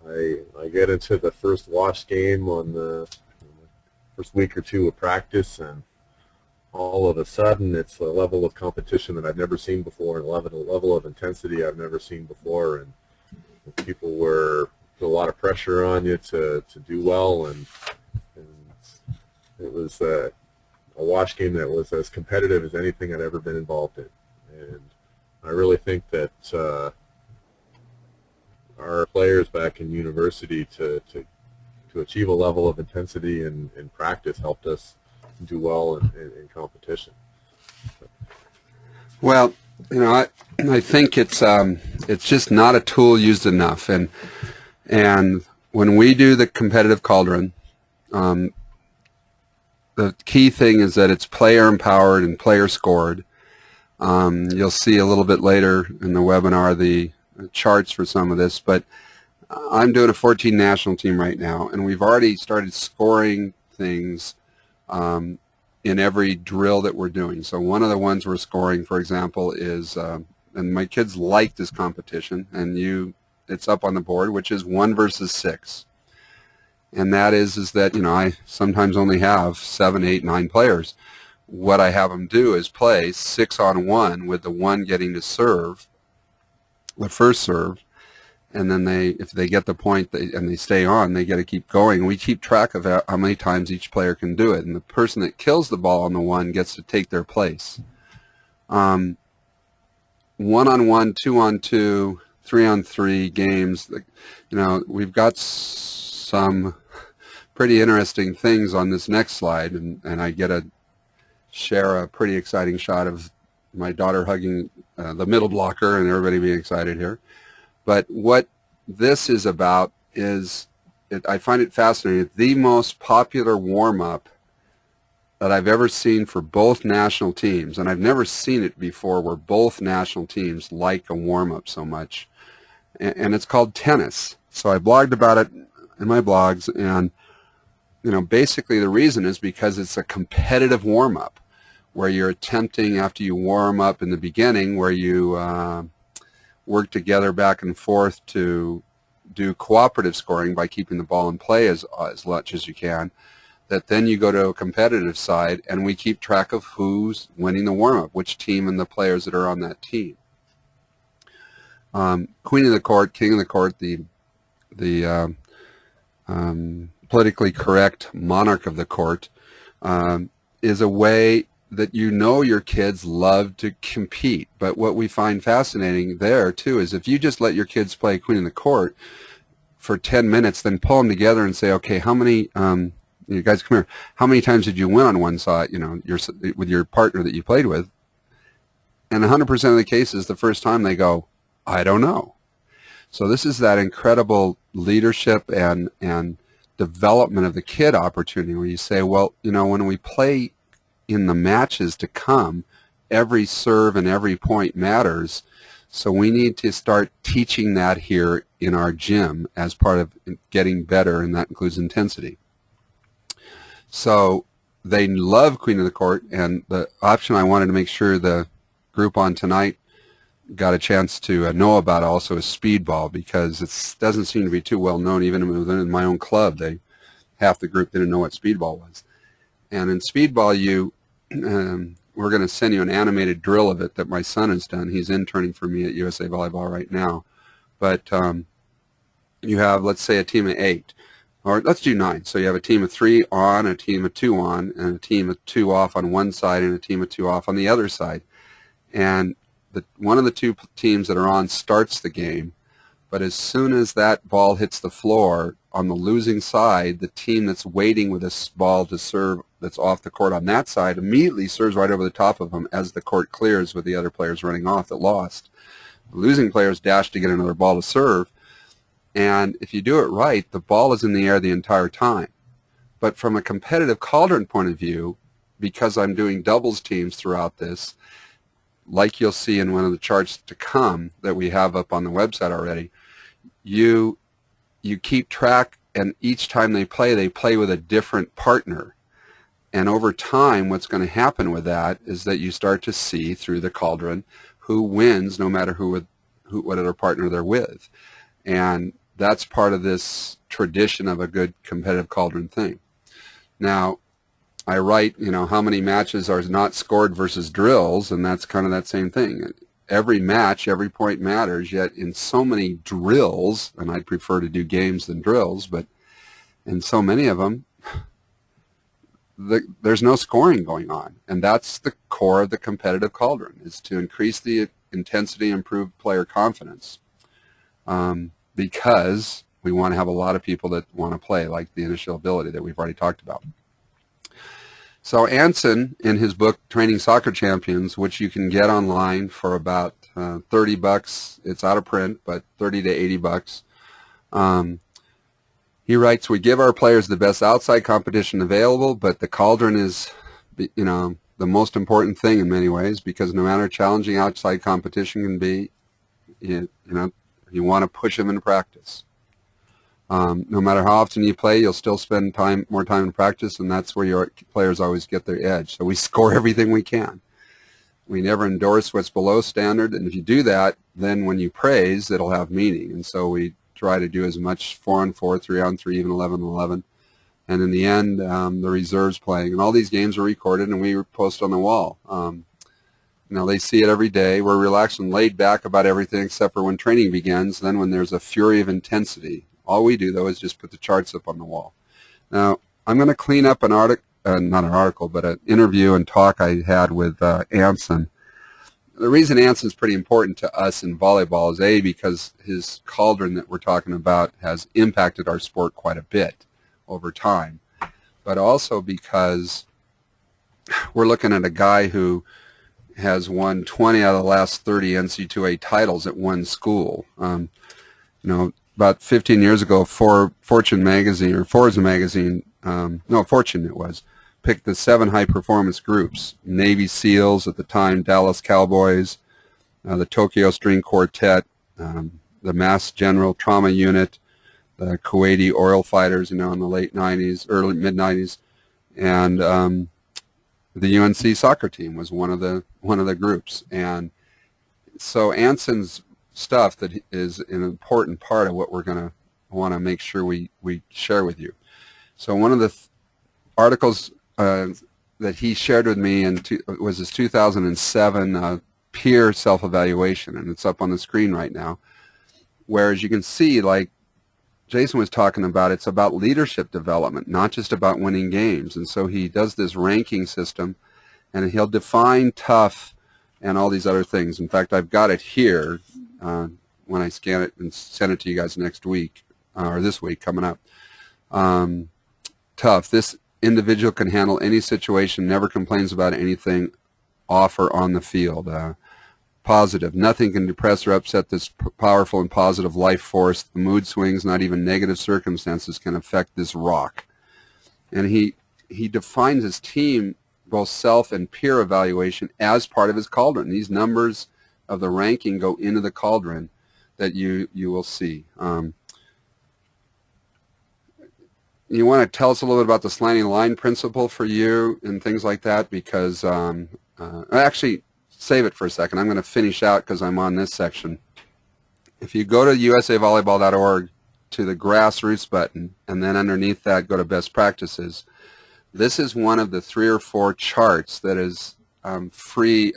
[SPEAKER 2] I get into the first wash game on the first week or two of practice, and all of a sudden it's a level of competition that I've never seen before, and a level of intensity I've never seen before, and people were put a lot of pressure on you to do well, and it was a wash game that was as competitive as anything I'd ever been involved in. And I really think that our players back in university to achieve a level of intensity in practice helped us do well in competition.
[SPEAKER 1] Well, you know, I think it's just not a tool used enough, and when we do the competitive Cauldron, the key thing is that it's player empowered and player scored. You'll see a little bit later in the webinar the charts for some of this, but I'm doing a 14 national team right now, and we've already started scoring things in every drill that we're doing. So one of the ones we're scoring, for example, is, and my kids like this competition, and it's up on the board, which is 1 versus 6. And that is that, you know, I sometimes only have 7, 8, 9 players. What I have them do is play 6-on-1 with the one getting to serve, the first serve, and then if they get the point and they stay on, they get to keep going. We keep track of how many times each player can do it, and the person that kills the ball on the one gets to take their place. 1-on-1, 2-on-2, 3-on-3 games. You know, we've got some pretty interesting things on this next slide, and I get to share a pretty exciting shot of my daughter hugging the middle blocker and everybody being excited here. But what this is about is, I find it fascinating, the most popular warm-up that I've ever seen for both national teams, and I've never seen it before where both national teams like a warm-up so much, and it's called tennis. So I blogged about it in my blogs, and you know, basically the reason is because it's a competitive warm-up where you're attempting, after you warm up in the beginning, where you work together back and forth to do cooperative scoring by keeping the ball in play as much as you can, that then you go to a competitive side, and we keep track of who's winning the warm-up, which team and the players that are on that team. Queen of the court, king of the court, the politically correct monarch of the court, is a way that you know your kids love to compete. But what we find fascinating there too is if you just let your kids play queen of the court for 10 minutes, then pull them together and say, okay, how many, you guys come here, how many times did you win on one side, you know, with your partner that you played with? And 100% of the cases, the first time they go, I don't know. So this is that incredible leadership and development of the kid opportunity where you say, well, you know, when we play in the matches to come, every serve and every point matters. So we need to start teaching that here in our gym as part of getting better, and that includes intensity. So they love Queen of the Court, and the option I wanted to make sure the group on tonight got a chance to know about also is speedball, because it doesn't seem to be too well known even within my own club. Half the group didn't know what speedball was. And in speedball, we're going to send you an animated drill of it that my son has done. He's interning for me at USA Volleyball right now. But you have, let's say, a team of 8. Or let's do 9. So you have a team of 3 on, a team of 2 on, and a team of 2 off on one side, and a team of 2 off on the other side. And one of the 2 teams that are on starts the game. But as soon as that ball hits the floor, on the losing side, the team that's waiting with this ball to serve that's off the court on that side immediately serves right over the top of them as the court clears with the other players running off that lost. The losing players dash to get another ball to serve, and if you do it right, the ball is in the air the entire time. But from a competitive Cauldron point of view, because I'm doing doubles teams throughout this, like you'll see in one of the charts to come that we have up on the website already, you keep track, and each time they play with a different partner. And over time, what's going to happen with that is that you start to see through the Cauldron who wins, no matter what other partner they're with. And that's part of this tradition of a good competitive Cauldron thing. Now, I write, how many matches are not scored versus drills, and that's kind of that same thing. Every match, every point matters, yet in so many drills, and I'd prefer to do games than drills, but in so many of them, there's no scoring going on. And that's the core of the competitive Cauldron, is to increase the intensity, improve player confidence, because we want to have a lot of people that want to play, like the initial ability that we've already talked about. So Anson, in his book Training Soccer Champions, which you can get online for about $30, it's out of print, but $30 to $80. He writes, we give our players the best outside competition available, but the Cauldron is, the most important thing in many ways, because no matter how challenging outside competition can be, you want to push them in practice. No matter how often you play, you'll still spend more time in practice, and that's where your players always get their edge. So we score everything we can. We never endorse what's below standard, and if you do that, then when you praise, it'll have meaning. And so we try to do as much 4-on-4, 3-on-3, even 11-on-11. And in the end, the reserves playing. And all these games are recorded, and we post on the wall. They see it every day. We're relaxed and laid back about everything except for when training begins, then when there's a fury of intensity. All we do, though, is just put the charts up on the wall. Now, I'm going to clean up an article, not an article, but an interview and talk I had with Anson. The reason Anson's pretty important to us in volleyball is, A, because his Cauldron that we're talking about has impacted our sport quite a bit over time, but also because we're looking at a guy who has won 20 out of the last 30 NC2A titles at one school. About 15 years ago, Fortune magazine, or Forza magazine, Fortune it was, picked the 7 high-performance groups: Navy SEALs at the time, Dallas Cowboys, the Tokyo String Quartet, the Mass General Trauma Unit, the Kuwaiti Oil Fighters, in the late 90s, early mid-90s, and the UNC soccer team was one of the groups. And so Anson's stuff that is an important part of what we're going to want to make sure we share with you. So one of the articles that he shared with me was his 2007 peer self-evaluation, and it's up on the screen right now, where, as you can see, like Jason was talking about, it's about leadership development, not just about winning games. And so he does this ranking system, and he'll define tough and all these other things. In fact, I've got it here when I scan it and send it to you guys next week, or this week coming up. Tough. This individual can handle any situation, never complains about anything off or on the field. Positive. Nothing can depress or upset this powerful and positive life force. The mood swings, not even negative circumstances, can affect this rock. And he defines his team, both self and peer evaluation, as part of his Cauldron. These numbers of the ranking go into the Cauldron that you will see. You want to tell us a little bit about the slanting line principle for you and things like that, because actually, save it for a second. I'm going to finish out because I'm on this section. If you go to usavolleyball.org to the grassroots button, and then underneath that go to best practices, this is one of the 3 or 4 charts that is free,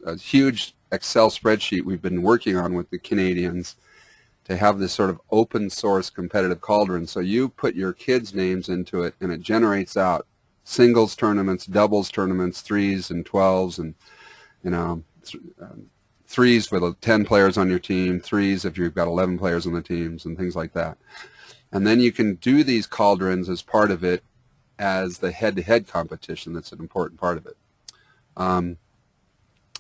[SPEAKER 1] a huge Excel spreadsheet we've been working on with the Canadians to have this sort of open source competitive Cauldron. So you put your kids' names into it, and it generates out singles tournaments, doubles tournaments, 3s and 12s, and 3s with 10 players on your team, 3s if you've got 11 players on the teams, and things like that. And then you can do these Cauldrons as part of it as the head-to-head competition. That's an important part of it.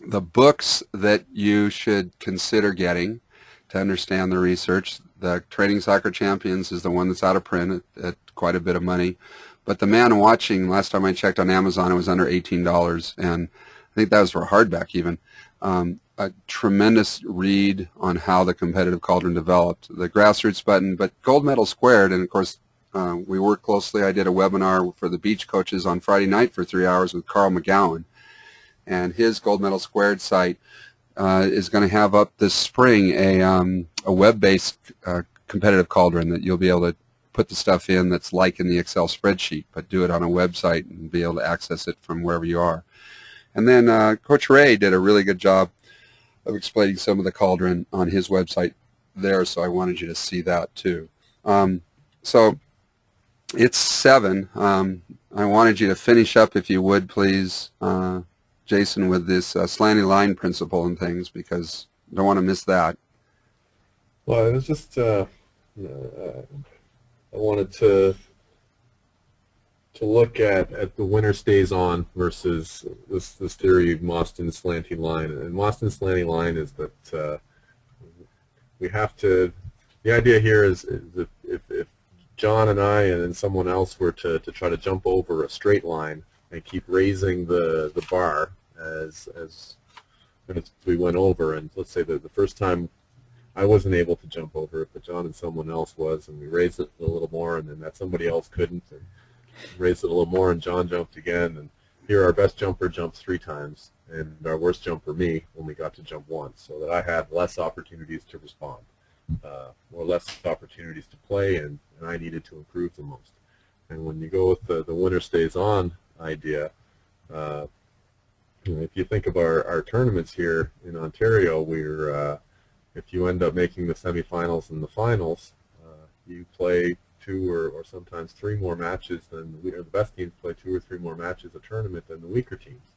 [SPEAKER 1] The books that you should consider getting to understand the research, the Training Soccer Champions is the one that's out of print at quite a bit of money. But The Man Watching, last time I checked on Amazon, it was under $18. And think that was for hardback even, a tremendous read on how the competitive Cauldron developed. The grassroots button, but Gold Medal Squared, and of course we worked closely. I did a webinar for the beach coaches on Friday night for 3 hours with Carl McGowan, and his Gold Medal Squared site is going to have up this spring a web-based competitive Cauldron that you'll be able to put the stuff in that's like in the Excel spreadsheet, but do it on a website and be able to access it from wherever you are. And then Coach Ray did a really good job of explaining some of the Cauldron on his website there, so I wanted you to see that too. So it's 7. I wanted you to finish up, if you would, please, Jason, with this slanting line principle and things, because I don't want to miss that.
[SPEAKER 2] Well, it was just I wanted to look at the winner stays on versus this theory of Mostyn's slanting line. And Mostyn's slanting line is that we have to. The idea here is that if John and I and then someone else were to try to jump over a straight line and keep raising the bar as we went over, and let's say that the first time I wasn't able to jump over it, but John and someone else was, and we raised it a little more, and then that somebody else couldn't, and raised it a little more, and John jumped again, and here our best jumper jumps 3 times, and our worst jumper, me, only got to jump once, so that I had less opportunities to respond, or less opportunities to play, and I needed to improve the most. And when you go with the winner stays on idea, if you think of our tournaments here in Ontario, we're if you end up making the semifinals and the finals, you play 2 or sometimes 3 more matches than the best teams play 2 or 3 more matches a tournament than the weaker teams.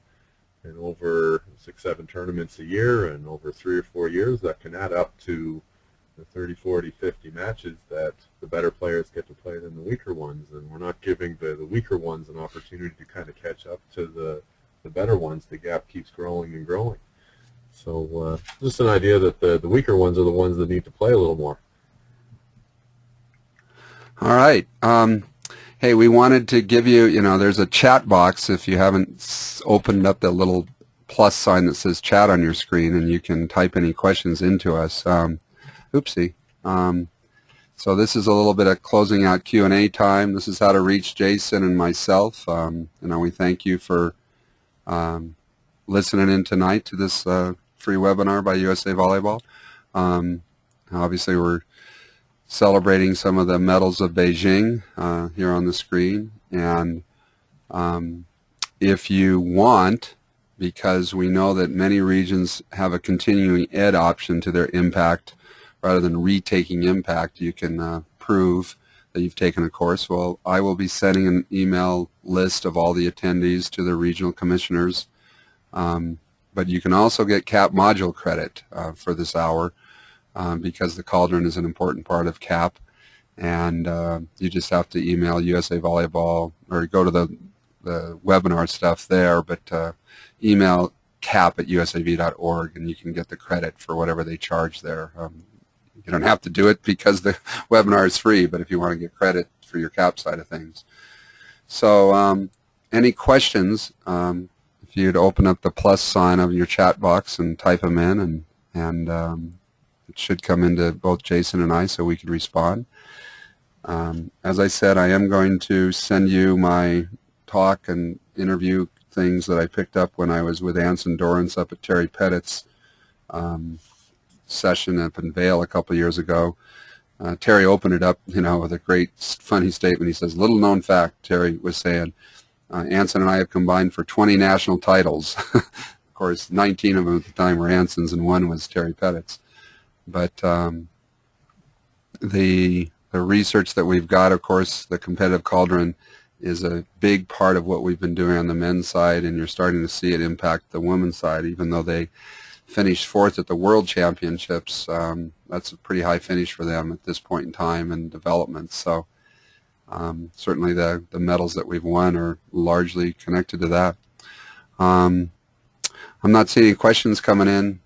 [SPEAKER 2] And over 6-7 tournaments a year and over 3 or 4 years, that can add up to the 30, 40, 50 matches that the better players get to play than the weaker ones. And we're not giving the weaker ones an opportunity to kind of catch up to the better ones. The gap keeps growing and growing. So just an idea that the weaker ones are the ones that need to play a little more.
[SPEAKER 1] All right. Hey, we wanted to give you, there's a chat box if you haven't opened up the little plus sign that says chat on your screen, and you can type any questions into us. Oopsie. So this is a little bit of closing out Q&A time. This is how to reach Jason and myself. We thank you for listening in tonight to this free webinar by USA Volleyball. Obviously, we're celebrating some of the medals of Beijing here on the screen. And if you want, because we know that many regions have a continuing ed option to their impact rather than retaking impact, you can prove that you've taken a course. Well, I will be sending an email list of all the attendees to the regional commissioners. But you can also get CAP module credit for this hour because the Cauldron is an important part of CAP. And you just have to email USA Volleyball or go to the webinar stuff there, but email cap@usav.org and you can get the credit for whatever they charge there. You don't have to do it because the webinar is free, but if you want to get credit for your CAP side of things. So any questions, if you'd open up the plus sign of your chat box and type them in, and it should come into both Jason and I so we can respond. As I said, I am going to send you my talk and interview things that I picked up when I was with Anson Dorrance up at Terry Pettit's session up in Vail a couple years ago. Terry opened it up, with a great funny statement. He says, little known fact, Terry was saying, Anson and I have combined for 20 national titles. Of course, 19 of them at the time were Anson's and 1 was Terry Pettit's. But the research that we've got, of course, the competitive Cauldron is a big part of what we've been doing on the men's side, and you're starting to see it impact the women's side, even though they finished 4th at the World Championships. That's a pretty high finish for them at this point in time in development. So certainly the medals that we've won are largely connected to that. I'm not seeing any questions coming in,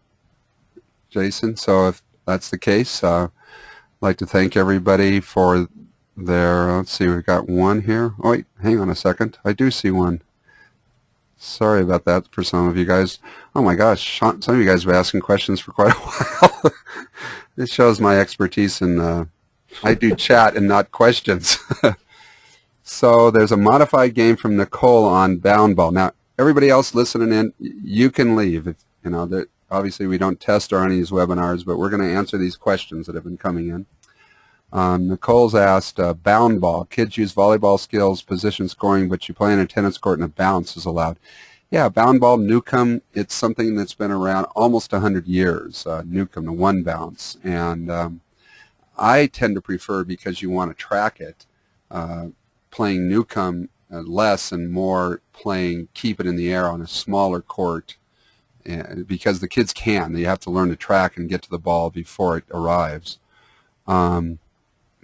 [SPEAKER 1] Jason, so if that's the case, I'd like to thank everybody for their, let's see, we've got one here. Oh, wait, hang on a second. I do see one. Sorry about that for some of you guys. Oh my gosh, Sean, some of you guys have been asking questions for quite a while. This shows my expertise in, I do chat and not questions. So there's a modified game from Nicole on bound ball. Now, everybody else listening in, you can leave. If, you know, obviously we don't test or any of these webinars, but we're going to answer these questions that have been coming in. Nicole's asked, bound ball. Kids use volleyball skills, position scoring, but you play in a tennis court and a bounce is allowed. Yeah, bound ball, Newcomb, it's something that's been around almost 100 years, Newcomb, the one bounce. And I tend to prefer, because you want to track it, playing Newcomb less and more playing keep it in the air on a smaller court, because the kids can. They have to learn to track and get to the ball before it arrives.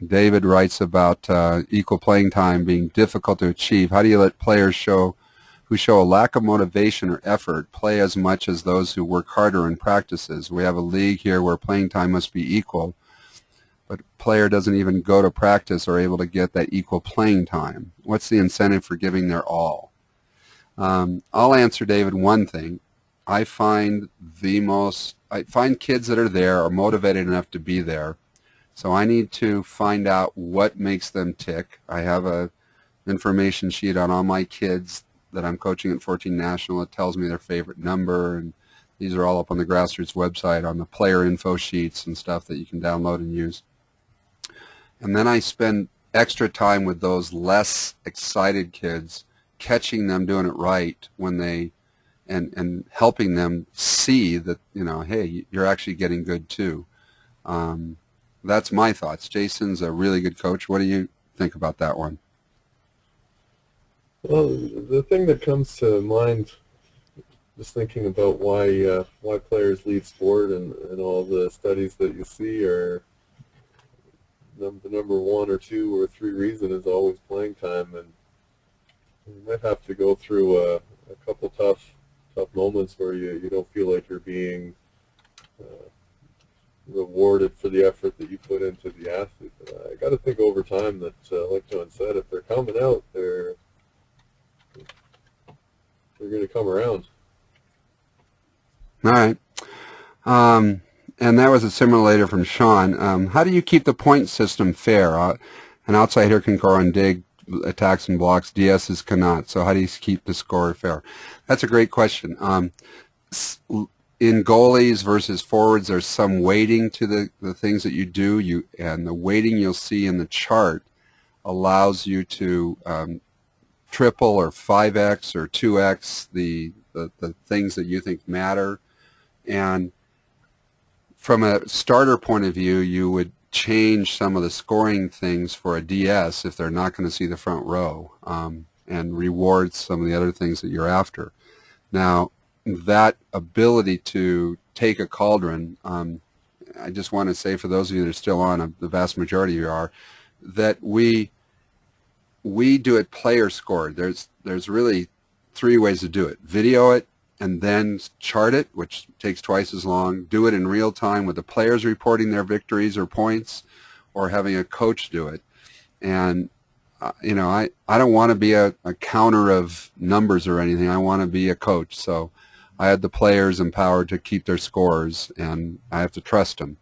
[SPEAKER 1] David writes about equal playing time being difficult to achieve. How do you let players who show a lack of motivation or effort play as much as those who work harder in practices? We have a league here where playing time must be equal, but a player doesn't even go to practice or able to get that equal playing time. What's the incentive for giving their all? I'll answer, David, one thing. I find kids that are there are motivated enough to be there. So I need to find out what makes them tick. I have a information sheet on all my kids that I'm coaching at 14 National. It tells me their favorite number, and these are all up on the grassroots website on the player info sheets and stuff that you can download and use. And then I spend extra time with those less excited kids, catching them doing it right when they, and helping them see that, you know, hey, you're actually getting good too. That's my thoughts. Jason's a really good coach. What do you think about that one?
[SPEAKER 2] Well, the thing that comes to mind, just thinking about why players leave sport and all the studies that you see are the number 1 or 2 or 3 reason is always playing time, and you might have to go through a couple tough moments where you don't feel like you're being rewarded for the effort that you put into the athlete. I got to think over time that, like John said, if they're coming out, they're going to come around.
[SPEAKER 1] All right. And that was a similar later from Sean. How do you keep the point system fair? An outside hitter can score on dig, attacks and blocks. DSs cannot. So how do you keep the score fair? That's a great question. In goalies versus forwards, there's some weighting to the things that you do. And the weighting you'll see in the chart allows you to triple or 5x or 2x the things that you think matter. And from a starter point of view, you would change some of the scoring things for a DS if they're not going to see the front row, and reward some of the other things that you're after. Now, that ability to take a Cauldron, I just want to say for those of you that are still on, the vast majority of you are, that we do it player scored. There's really 3 ways to do it. Video it and then chart it, which takes twice as long. Do it in real time with the players reporting their victories or points, or having a coach do it. And you know, I don't want to be a counter of numbers or anything. I want to be a coach. So I had the players empowered to keep their scores, and I have to trust them.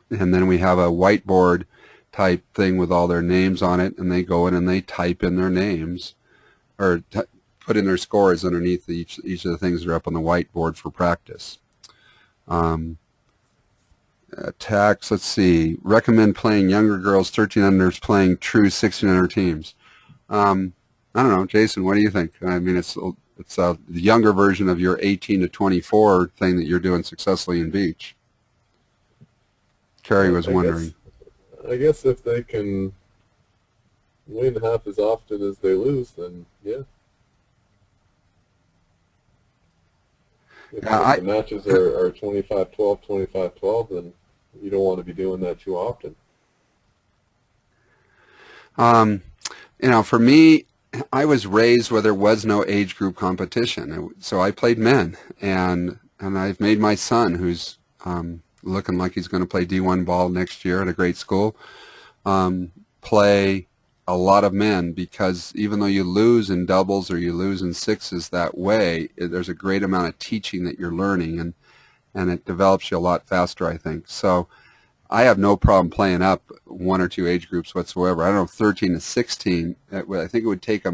[SPEAKER 1] And then we have a whiteboard type thing with all their names on it, and they go in and they type in their names, or put in their scores underneath each of the things that are up on the whiteboard for practice. Attacks, let's see. Recommend playing younger girls, 13 unders, playing true 16 under teams. I don't know, Jason, what do you think? I mean, it's the younger version of your 18 to 24 thing that you're doing successfully in beach. Carrie was wondering.
[SPEAKER 2] I guess if they can win half as often as they lose, then yeah. If the matches are 25-12, 25-12, then you don't want to be doing that too often.
[SPEAKER 1] You know, for me, I was raised where there was no age group competition, so I played men, and I've made my son, who's looking like he's going to play D1 ball next year at a great school, play a lot of men, because even though you lose in doubles or you lose in sixes that way, there's a great amount of teaching that you're learning, and it develops you a lot faster, I think. So I have no problem playing up one or two age groups whatsoever. I don't know, 13 to 16, I think it would take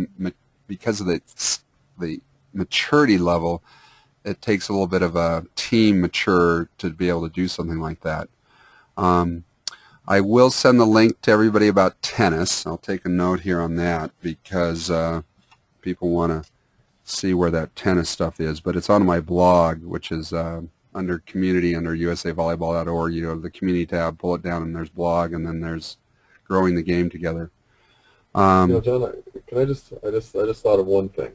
[SPEAKER 1] because of the maturity level, it takes a little bit of a team mature to be able to do something like that. I will send the link to everybody about tennis. I'll take a note here on that, because people want to see where that tennis stuff is. But it's on my blog, which is under community, under USAvolleyball.org. You go to the community tab, pull it down, and there's blog, and then there's growing the game together.
[SPEAKER 2] John, I just thought of one thing.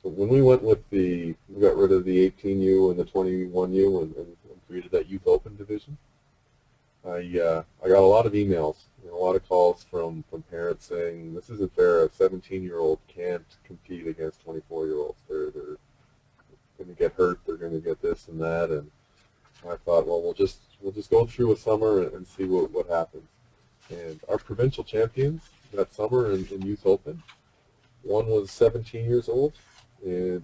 [SPEAKER 2] When we went with we got rid of the 18U and the 21U and created that Youth Open division, I got a lot of emails, a lot of calls from parents saying, this isn't fair, a 17-year-old can't compete against 24-year-olds. They're going to get hurt, they're going to get this and that, and I thought, well, we'll just go through a summer and see what happens. And our provincial champions that summer in Youth Open, one was 17 years old, and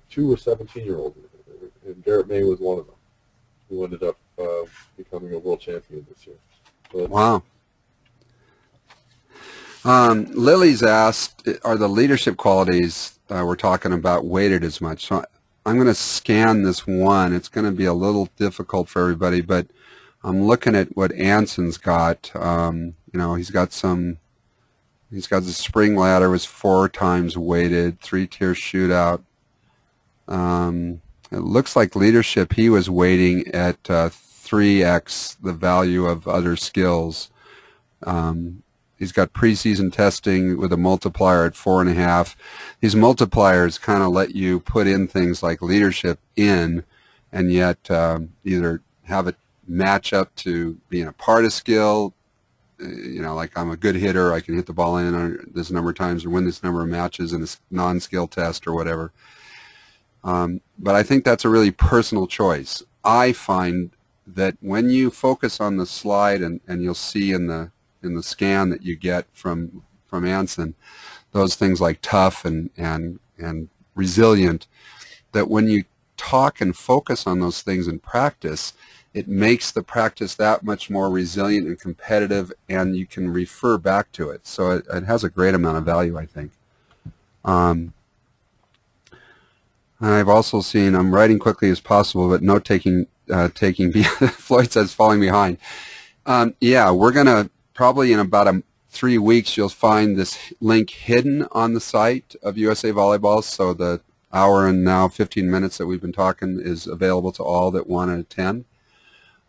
[SPEAKER 2] two were 17-year-olds, and Garrett May was one of them, who ended up becoming a world champion this year. So
[SPEAKER 1] wow. Lily's asked, are the leadership qualities we're talking about weighted as much? So I'm going to scan this one. It's going to be a little difficult for everybody, but I'm looking at what Anson's got. He's got the spring ladder was 4 times weighted, 3-tier shootout. It looks like leadership, he was weighting at 3x the value of other skills. He's got preseason testing with a multiplier at 4.5. These multipliers kind of let you put in things like leadership in, and yet either have it match up to being a part of skill, like I'm a good hitter, I can hit the ball in this number of times or win this number of matches in a non-skill test or whatever. But I think that's a really personal choice. I find that when you focus on the slide, and you'll see in the scan that you get from Anson, those things like tough and resilient, that when you talk and focus on those things in practice, it makes the practice that much more resilient and competitive, and you can refer back to it. So it has a great amount of value, I think. I've also seen, I'm writing quickly as possible, but note-taking, Floyd says falling behind. Yeah, we're going to, probably in about 3 weeks, you'll find this link hidden on the site of USA Volleyball, so the hour and now 15 minutes that we've been talking is available to all that want to attend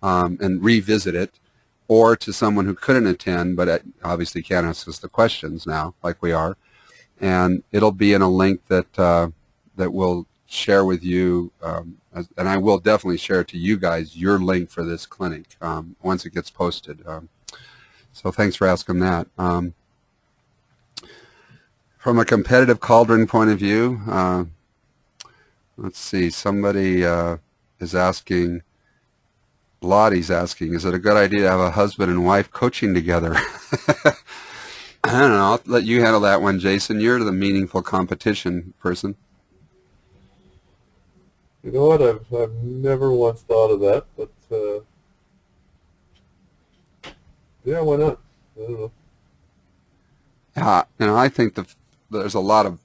[SPEAKER 1] and revisit it, or to someone who couldn't attend but obviously can't ask us the questions now, like we are. And it'll be in a link that that we'll share with you, and I will definitely share to you guys your link for this clinic once it gets posted. So thanks for asking that. From a competitive Cauldron point of view, let's see, somebody is asking, Lottie's asking, is it a good idea to have a husband and wife coaching together? I don't know, I'll let you handle that one, Jason. You're the meaningful competition person.
[SPEAKER 2] You know what, I've never once thought of that, but yeah, why not? I don't know.
[SPEAKER 1] Yeah, I think there's a lot of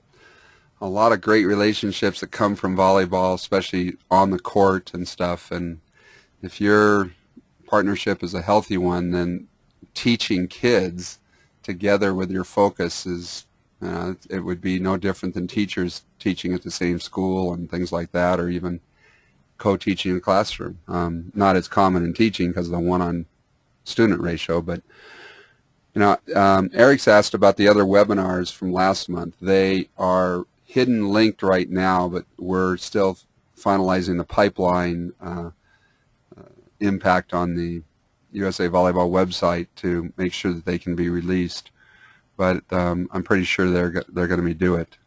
[SPEAKER 1] great relationships that come from volleyball, especially on the court and stuff. And if your partnership is a healthy one, then teaching kids together with your focus is, it would be no different than teachers teaching at the same school and things like that, or even co-teaching in a classroom. Not as common in teaching because of the one-on-student ratio, but Eric's asked about the other webinars from last month. They are hidden linked right now, but we're still finalizing the pipeline impact on the USA Volleyball website to make sure that they can be released. But I'm pretty sure they're going to do it.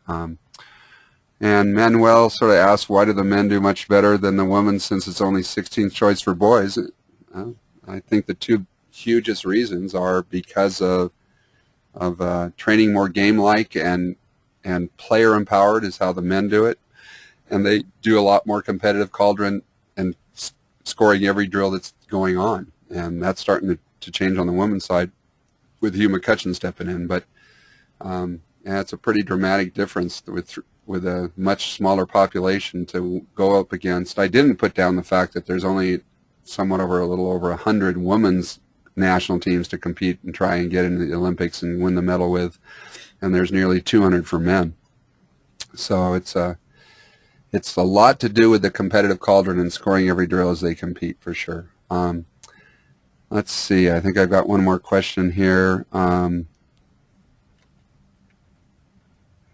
[SPEAKER 1] And Manuel sort of asked, why do the men do much better than the women since it's only 16th choice for boys? I think the two hugest reasons are because of training more game-like and player-empowered is how the men do it. And they do a lot more competitive cauldron and scoring every drill that's going on. And that's starting to change on the women's side with Hugh McCutcheon stepping in. But yeah, it's a pretty dramatic difference with a much smaller population to go up against. I didn't put down the fact that there's only a little over 100 women's national teams to compete and try and get into the Olympics and win the medal with, and there's nearly 200 for men. So it's a lot to do with the competitive cauldron and scoring every drill as they compete, for sure. Let's see, I think I've got one more question here.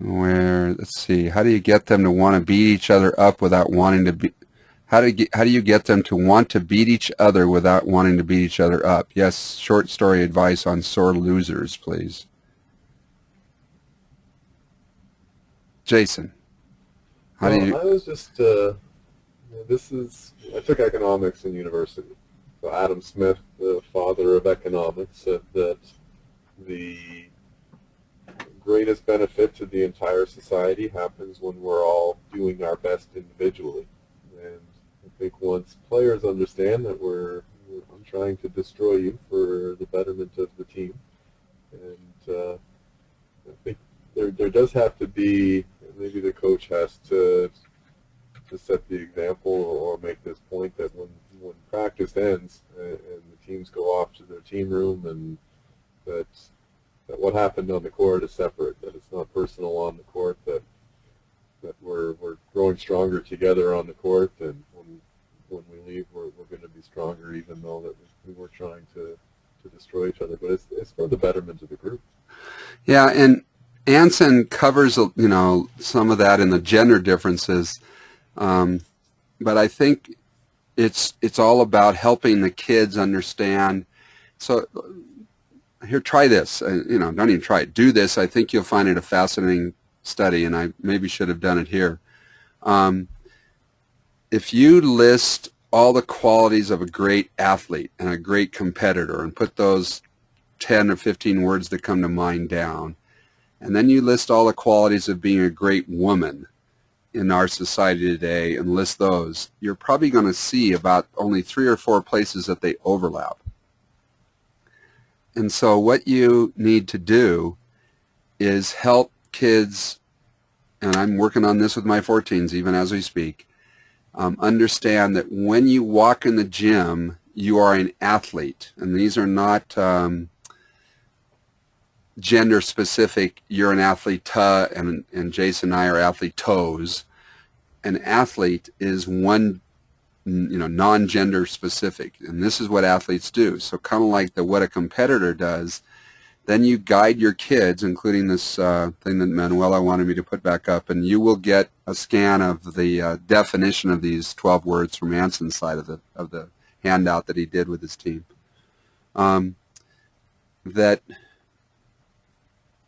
[SPEAKER 1] Let's see, how do you get them to want to beat each other up without wanting to be? How do you get them to want to beat each other without wanting to beat each other up? Yes, short story advice on sore losers, please. Jason, how do you?
[SPEAKER 2] I was just, I took economics in university. So Adam Smith, the father of economics, said that the greatest benefit to the entire society happens when we're all doing our best individually. And I think once players understand that I'm trying to destroy you for the betterment of the team, and I think there does have to be, maybe the coach has to set the example or make this point that when practice ends and the teams go off to their team room, and that what happened on the court is separate, that it's not personal on the court, that we're growing stronger together on the court, and when we leave we're going to be stronger, even though that we were trying to destroy each other. But it's for the betterment of the group.
[SPEAKER 1] Yeah, and Anson covers some of that in the gender differences, but I think it's all about helping the kids understand. So here, try this. Don't even try it. Do this. I think you'll find it a fascinating study, and I maybe should have done it here. If you list all the qualities of a great athlete and a great competitor and put those 10 or 15 words that come to mind down, and then you list all the qualities of being a great woman in our society today and list those, you're probably going to see about only 3 or 4 places that they overlap. And so what you need to do is help kids, and I'm working on this with my 14s even as we speak, understand that when you walk in the gym, you are an athlete. And these are not gender specific. You're an athlete, and Jason and I are athletos. An athlete is one, non-gender specific, and this is what athletes do. So kind of like what a competitor does, then you guide your kids, including this thing that Manuela wanted me to put back up, and you will get a scan of the definition of these 12 words from Anson's side of the handout that he did with his team. That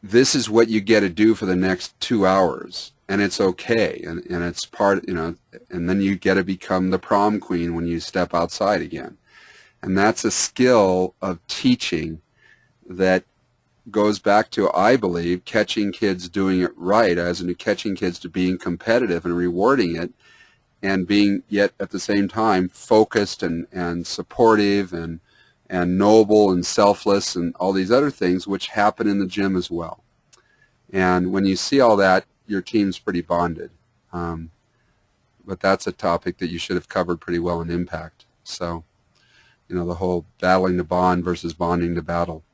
[SPEAKER 1] this is what you get to do for the next 2 hours, and it's okay, and it's part, and then you get to become the prom queen when you step outside again. And that's a skill of teaching that goes back to, I believe, catching kids doing it right, as in catching kids to being competitive and rewarding it, and being yet at the same time focused and supportive and noble and selfless and all these other things which happen in the gym as well. And when you see all that, your team's pretty bonded. But that's a topic that you should have covered pretty well in Impact. So, the whole battling to bond versus bonding to battle.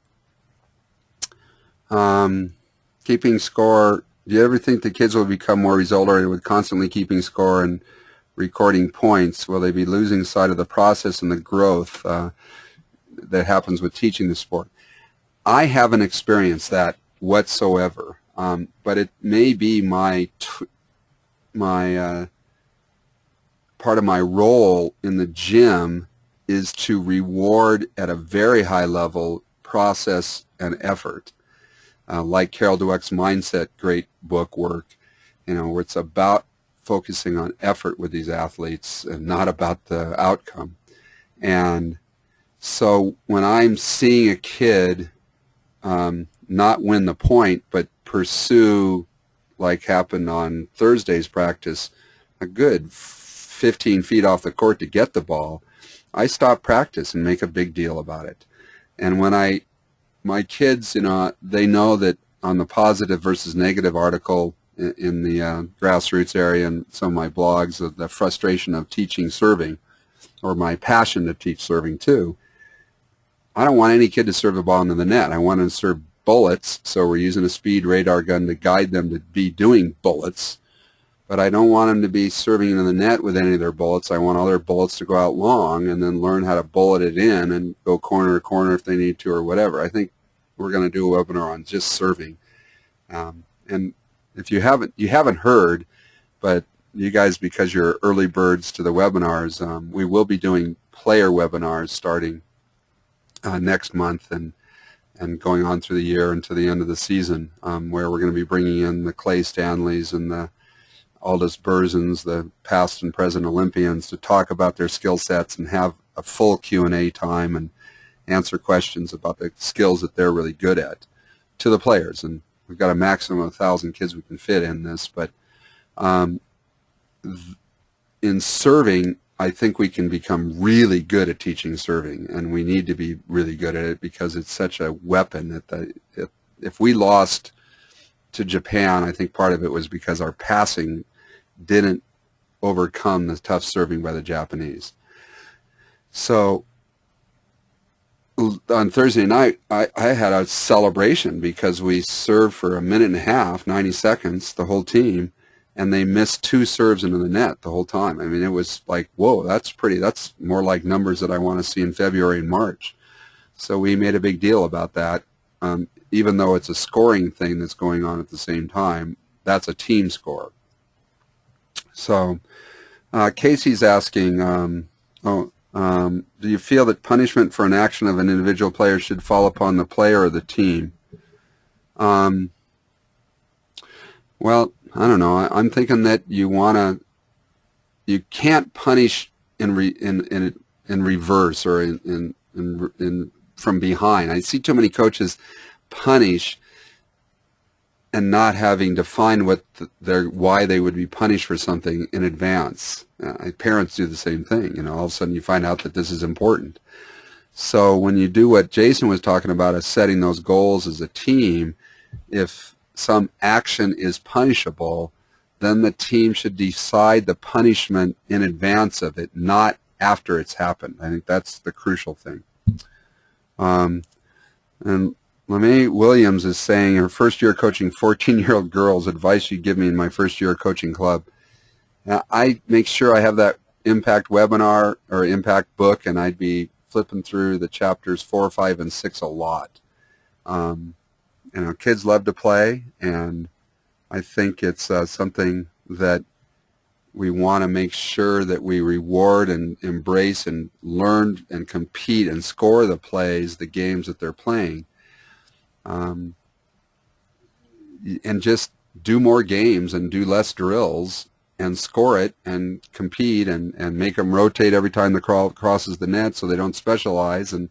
[SPEAKER 1] Keeping score. Do you ever think the kids will become more result-oriented with constantly keeping score and recording points? Will they be losing sight of the process and the growth that happens with teaching the sport? I haven't experienced that whatsoever, but it may be my part of my role in the gym is to reward at a very high level process and effort, like Carol Dweck's Mindset, great book work, where it's about focusing on effort with these athletes and not about the outcome. And so when I'm seeing a kid not win the point, but pursue, like happened on Thursday's practice, a good 15 feet off the court to get the ball, I stop practice and make a big deal about it. And when my kids, they know that on the positive versus negative article in the grassroots area and some of my blogs of the frustration of teaching serving, or my passion to teach serving too, I don't want any kid to serve the ball into the net. I want them to serve bullets, so we're using a speed radar gun to guide them to be doing bullets, but I don't want them to be serving into the net with any of their bullets. I want all their bullets to go out long and then learn how to bullet it in and go corner to corner if they need to or whatever. I think we're going to do a webinar on just serving. And if you haven't heard, but you guys, because you're early birds to the webinars, we will be doing player webinars starting next month and going on through the year and to the end of the season, where we're going to be bringing in the Clay Stanleys and the Aldous Berzins, the past and present Olympians, to talk about their skill sets and have a full Q&A time and answer questions about the skills that they're really good at to the players. And we've got a maximum of 1,000 kids we can fit in this, but in serving, I think we can become really good at teaching serving, and we need to be really good at it because it's such a weapon that if we lost to Japan, I think part of it was because our passing didn't overcome the tough serving by the Japanese. So on Thursday night, I had a celebration because we served for a minute and a half, 90 seconds, the whole team, and they missed 2 serves into the net the whole time. I mean, it was like, whoa, that's more like numbers that I want to see in February and March. So we made a big deal about that. Even though it's a scoring thing that's going on at the same time, that's a team score. So Casey's asking, do you feel that punishment for an action of an individual player should fall upon the player or the team? Well, I don't know. I'm thinking that you can't punish in reverse or in from behind. I see too many coaches punish and not having defined why they would be punished for something in advance. Parents do the same thing. All of a sudden you find out that this is important. So when you do what Jason was talking about, is setting those goals as a team, if some action is punishable, then the team should decide the punishment in advance of it, not after it's happened. I think that's the crucial thing. And LeMay Williams is saying, her first year coaching 14-year-old girls, advice you give me in my first year coaching club. Now, I make sure I have that impact webinar or impact book, and I'd be flipping through the chapters 4, 5, and 6 a lot. Kids love to play, and I think it's something that we want to make sure that we reward and embrace and learn and compete and score the plays, the games that they're playing. And just do more games and do less drills and score it and compete and make them rotate every time the ball crosses the net so they don't specialize, and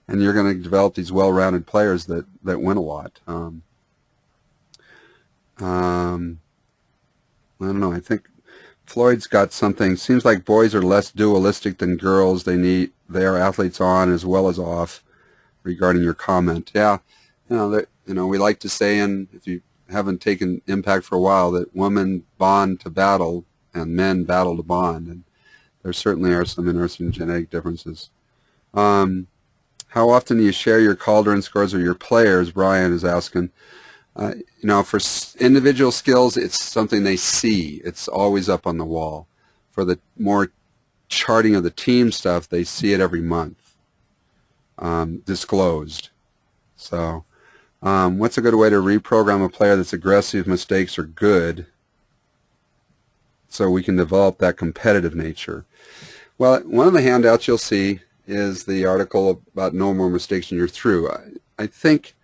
[SPEAKER 1] you're going to develop these well-rounded players that win a lot. I don't know. I think Floyd's got something. Seems like boys are less dualistic than girls. They are athletes on as well as off. Regarding your comment, yeah, we like to say, and if you haven't taken impact for a while, that women bond to battle and men battle to bond, and there certainly are some interesting genetic differences. How often do you share your Cauldron scores with your players? Brian is asking. For individual skills, it's something they see. It's always up on the wall. For the more charting of the team stuff, they see it every month, disclosed. So what's a good way to reprogram a player that's aggressive, mistakes are good, so we can develop that competitive nature? Well, one of the handouts you'll see is the article about no more mistakes and you're through. I think,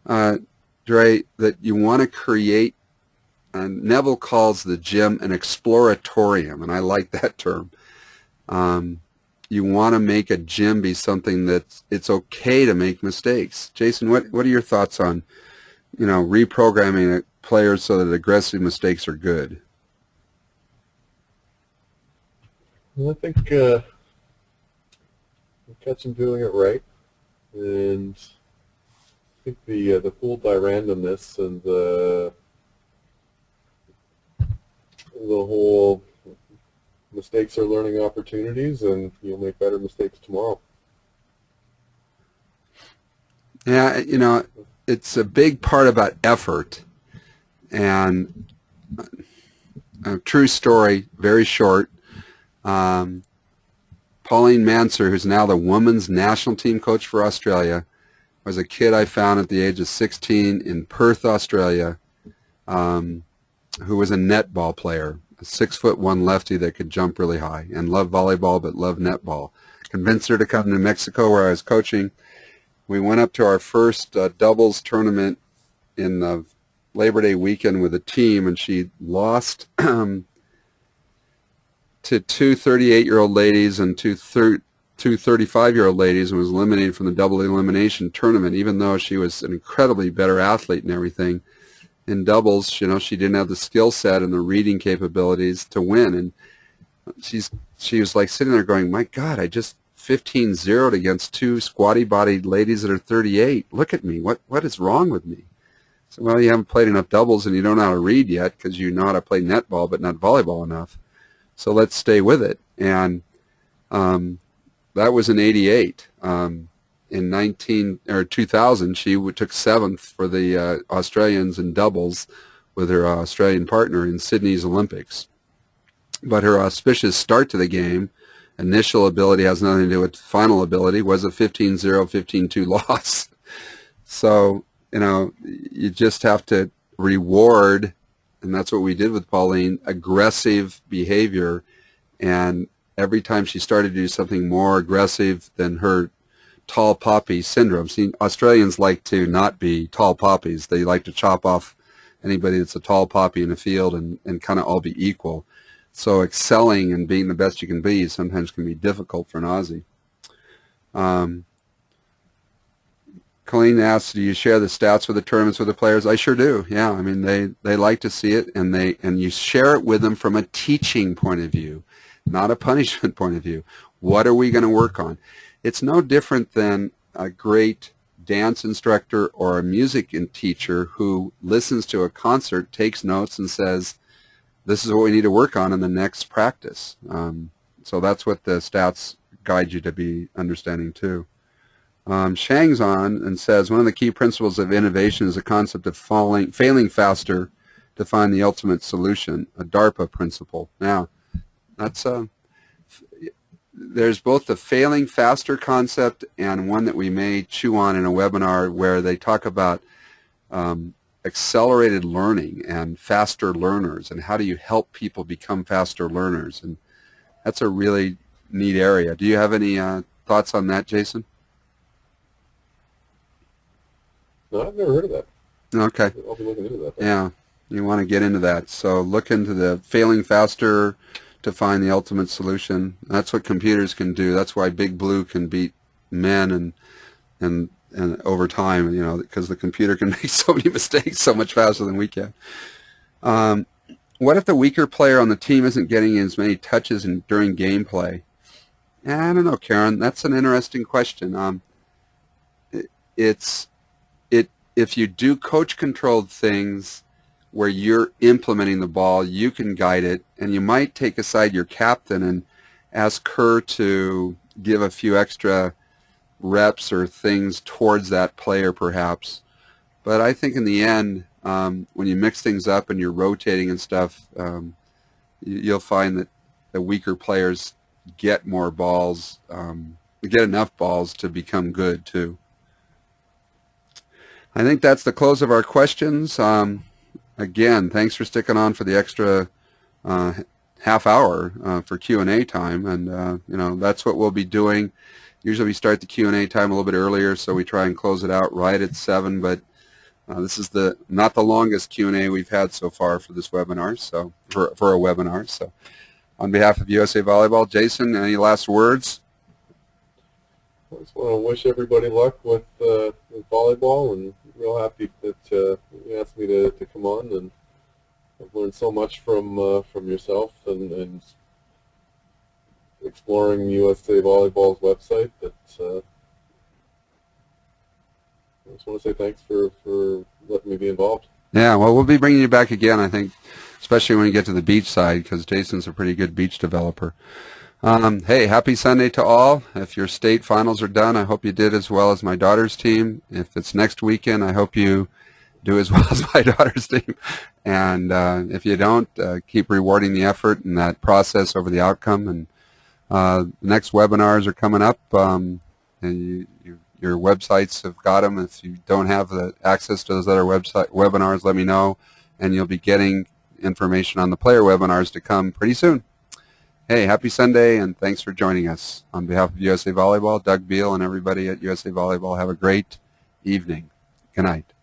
[SPEAKER 1] Dre, that you want to create, Neville calls the gym an exploratorium, and I like that term. You want to make a gym be something that it's okay to make mistakes. Jason, what are your thoughts on reprogramming players so that aggressive mistakes are good?
[SPEAKER 2] Well, I think we catch them doing it right, and I think the fooled by randomness and the whole mistakes are learning opportunities, and you'll make better mistakes tomorrow.
[SPEAKER 1] Yeah, it's a big part about effort, and a true story, very short. Pauline Manser, who's now the women's national team coach for Australia, was a kid I found at the age of 16 in Perth, Australia, who was a netball player, a 6'1" lefty that could jump really high and loved volleyball but loved netball. Convinced her to come to New Mexico where I was coaching. We went up to our first doubles tournament in the Labor Day weekend with a team, and she lost to two 38-year-old ladies and two 35-year-old ladies, and was eliminated from the double elimination tournament, even though she was an incredibly better athlete and everything. In doubles, she didn't have the skill set and the reading capabilities to win, and she was like sitting there going, my God, I just 15-0'd against two squatty-bodied ladies that are 38. Look at me. What is wrong with me? So, well, you haven't played enough doubles and you don't know how to read yet because you know how to play netball but not volleyball enough. So let's stay with it. And that was in '88. In 2000, she took 7th for the Australians in doubles with her Australian partner in Sydney's Olympics. But her auspicious start to the game, initial ability has nothing to do with final ability, was a 15-0, 15-2 loss. So, you just have to reward, and that's what we did with Pauline, aggressive behavior. And every time she started to do something more aggressive than her tall poppy syndrome. See, Australians like to not be tall poppies. They like to chop off anybody that's a tall poppy in the field and kind of all be equal. So excelling and being the best you can be sometimes can be difficult for an Aussie. Colleen asks, do you share the stats for the tournaments with the players? I sure do. Yeah, I mean, they like to see it, and you share it with them from a teaching point of view, not a punishment point of view. What are we going to work on? It's no different than a great dance instructor or a music teacher who listens to a concert, takes notes, and says, this is what we need to work on in the next practice. So that's what the stats guide you to be understanding too. Shang's on and says, one of the key principles of innovation is the concept of failing faster to find the ultimate solution, a DARPA principle. Now, that's there's both the failing faster concept and one that we may chew on in a webinar where they talk about accelerated learning and faster learners, and how do you help people become faster learners. And that's a really neat area. Do you have any thoughts on that, Jason?
[SPEAKER 2] No, I've never heard of that.
[SPEAKER 1] Okay.
[SPEAKER 2] I'll be looking into that.
[SPEAKER 1] Yeah, you want to get into that. So look into the failing faster to find the ultimate solution. That's what computers can do. That's why Big Blue can beat men and over time, because the computer can make so many mistakes so much faster than we can. What if the weaker player on the team isn't getting as many touches during gameplay? I don't know, Karen. That's an interesting question. If you do coach-controlled things where you're implementing the ball, you can guide it, and you might take aside your captain and ask her to give a few extra reps or things towards that player perhaps. But I think in the end, when you mix things up and you're rotating and stuff, you'll find that the weaker players get more balls, get enough balls to become good too. I think that's the close of our questions. Again, thanks for sticking on for the extra half hour for Q&A time, and that's what we'll be doing. Usually we start the Q&A time a little bit earlier, so we try and close it out right at 7, but this is not the longest Q&A we've had so far for this webinar, so for a webinar. So on behalf of USA Volleyball, Jason, any last words?
[SPEAKER 2] I just want to wish everybody luck with volleyball and real happy that you asked me to come on, and I've learned so much from yourself and exploring USA Volleyball's website that I just want to say thanks for letting me be involved.
[SPEAKER 1] Yeah, well, we'll be bringing you back again, I think, especially when you get to the beach side, because Jason's a pretty good beach developer. Hey, happy Sunday to all. If your state finals are done, I hope you did as well as my daughter's team. If it's next weekend, I hope you do as well as my daughter's team. And if you don't, keep rewarding the effort and that process over the outcome. And the next webinars are coming up, and your websites have got them. If you don't have the access to those other webinars, let me know, and you'll be getting information on the player webinars to come pretty soon. Hey, happy Sunday, and thanks for joining us. On behalf of USA Volleyball, Doug Beal, and everybody at USA Volleyball, have a great evening. Good night.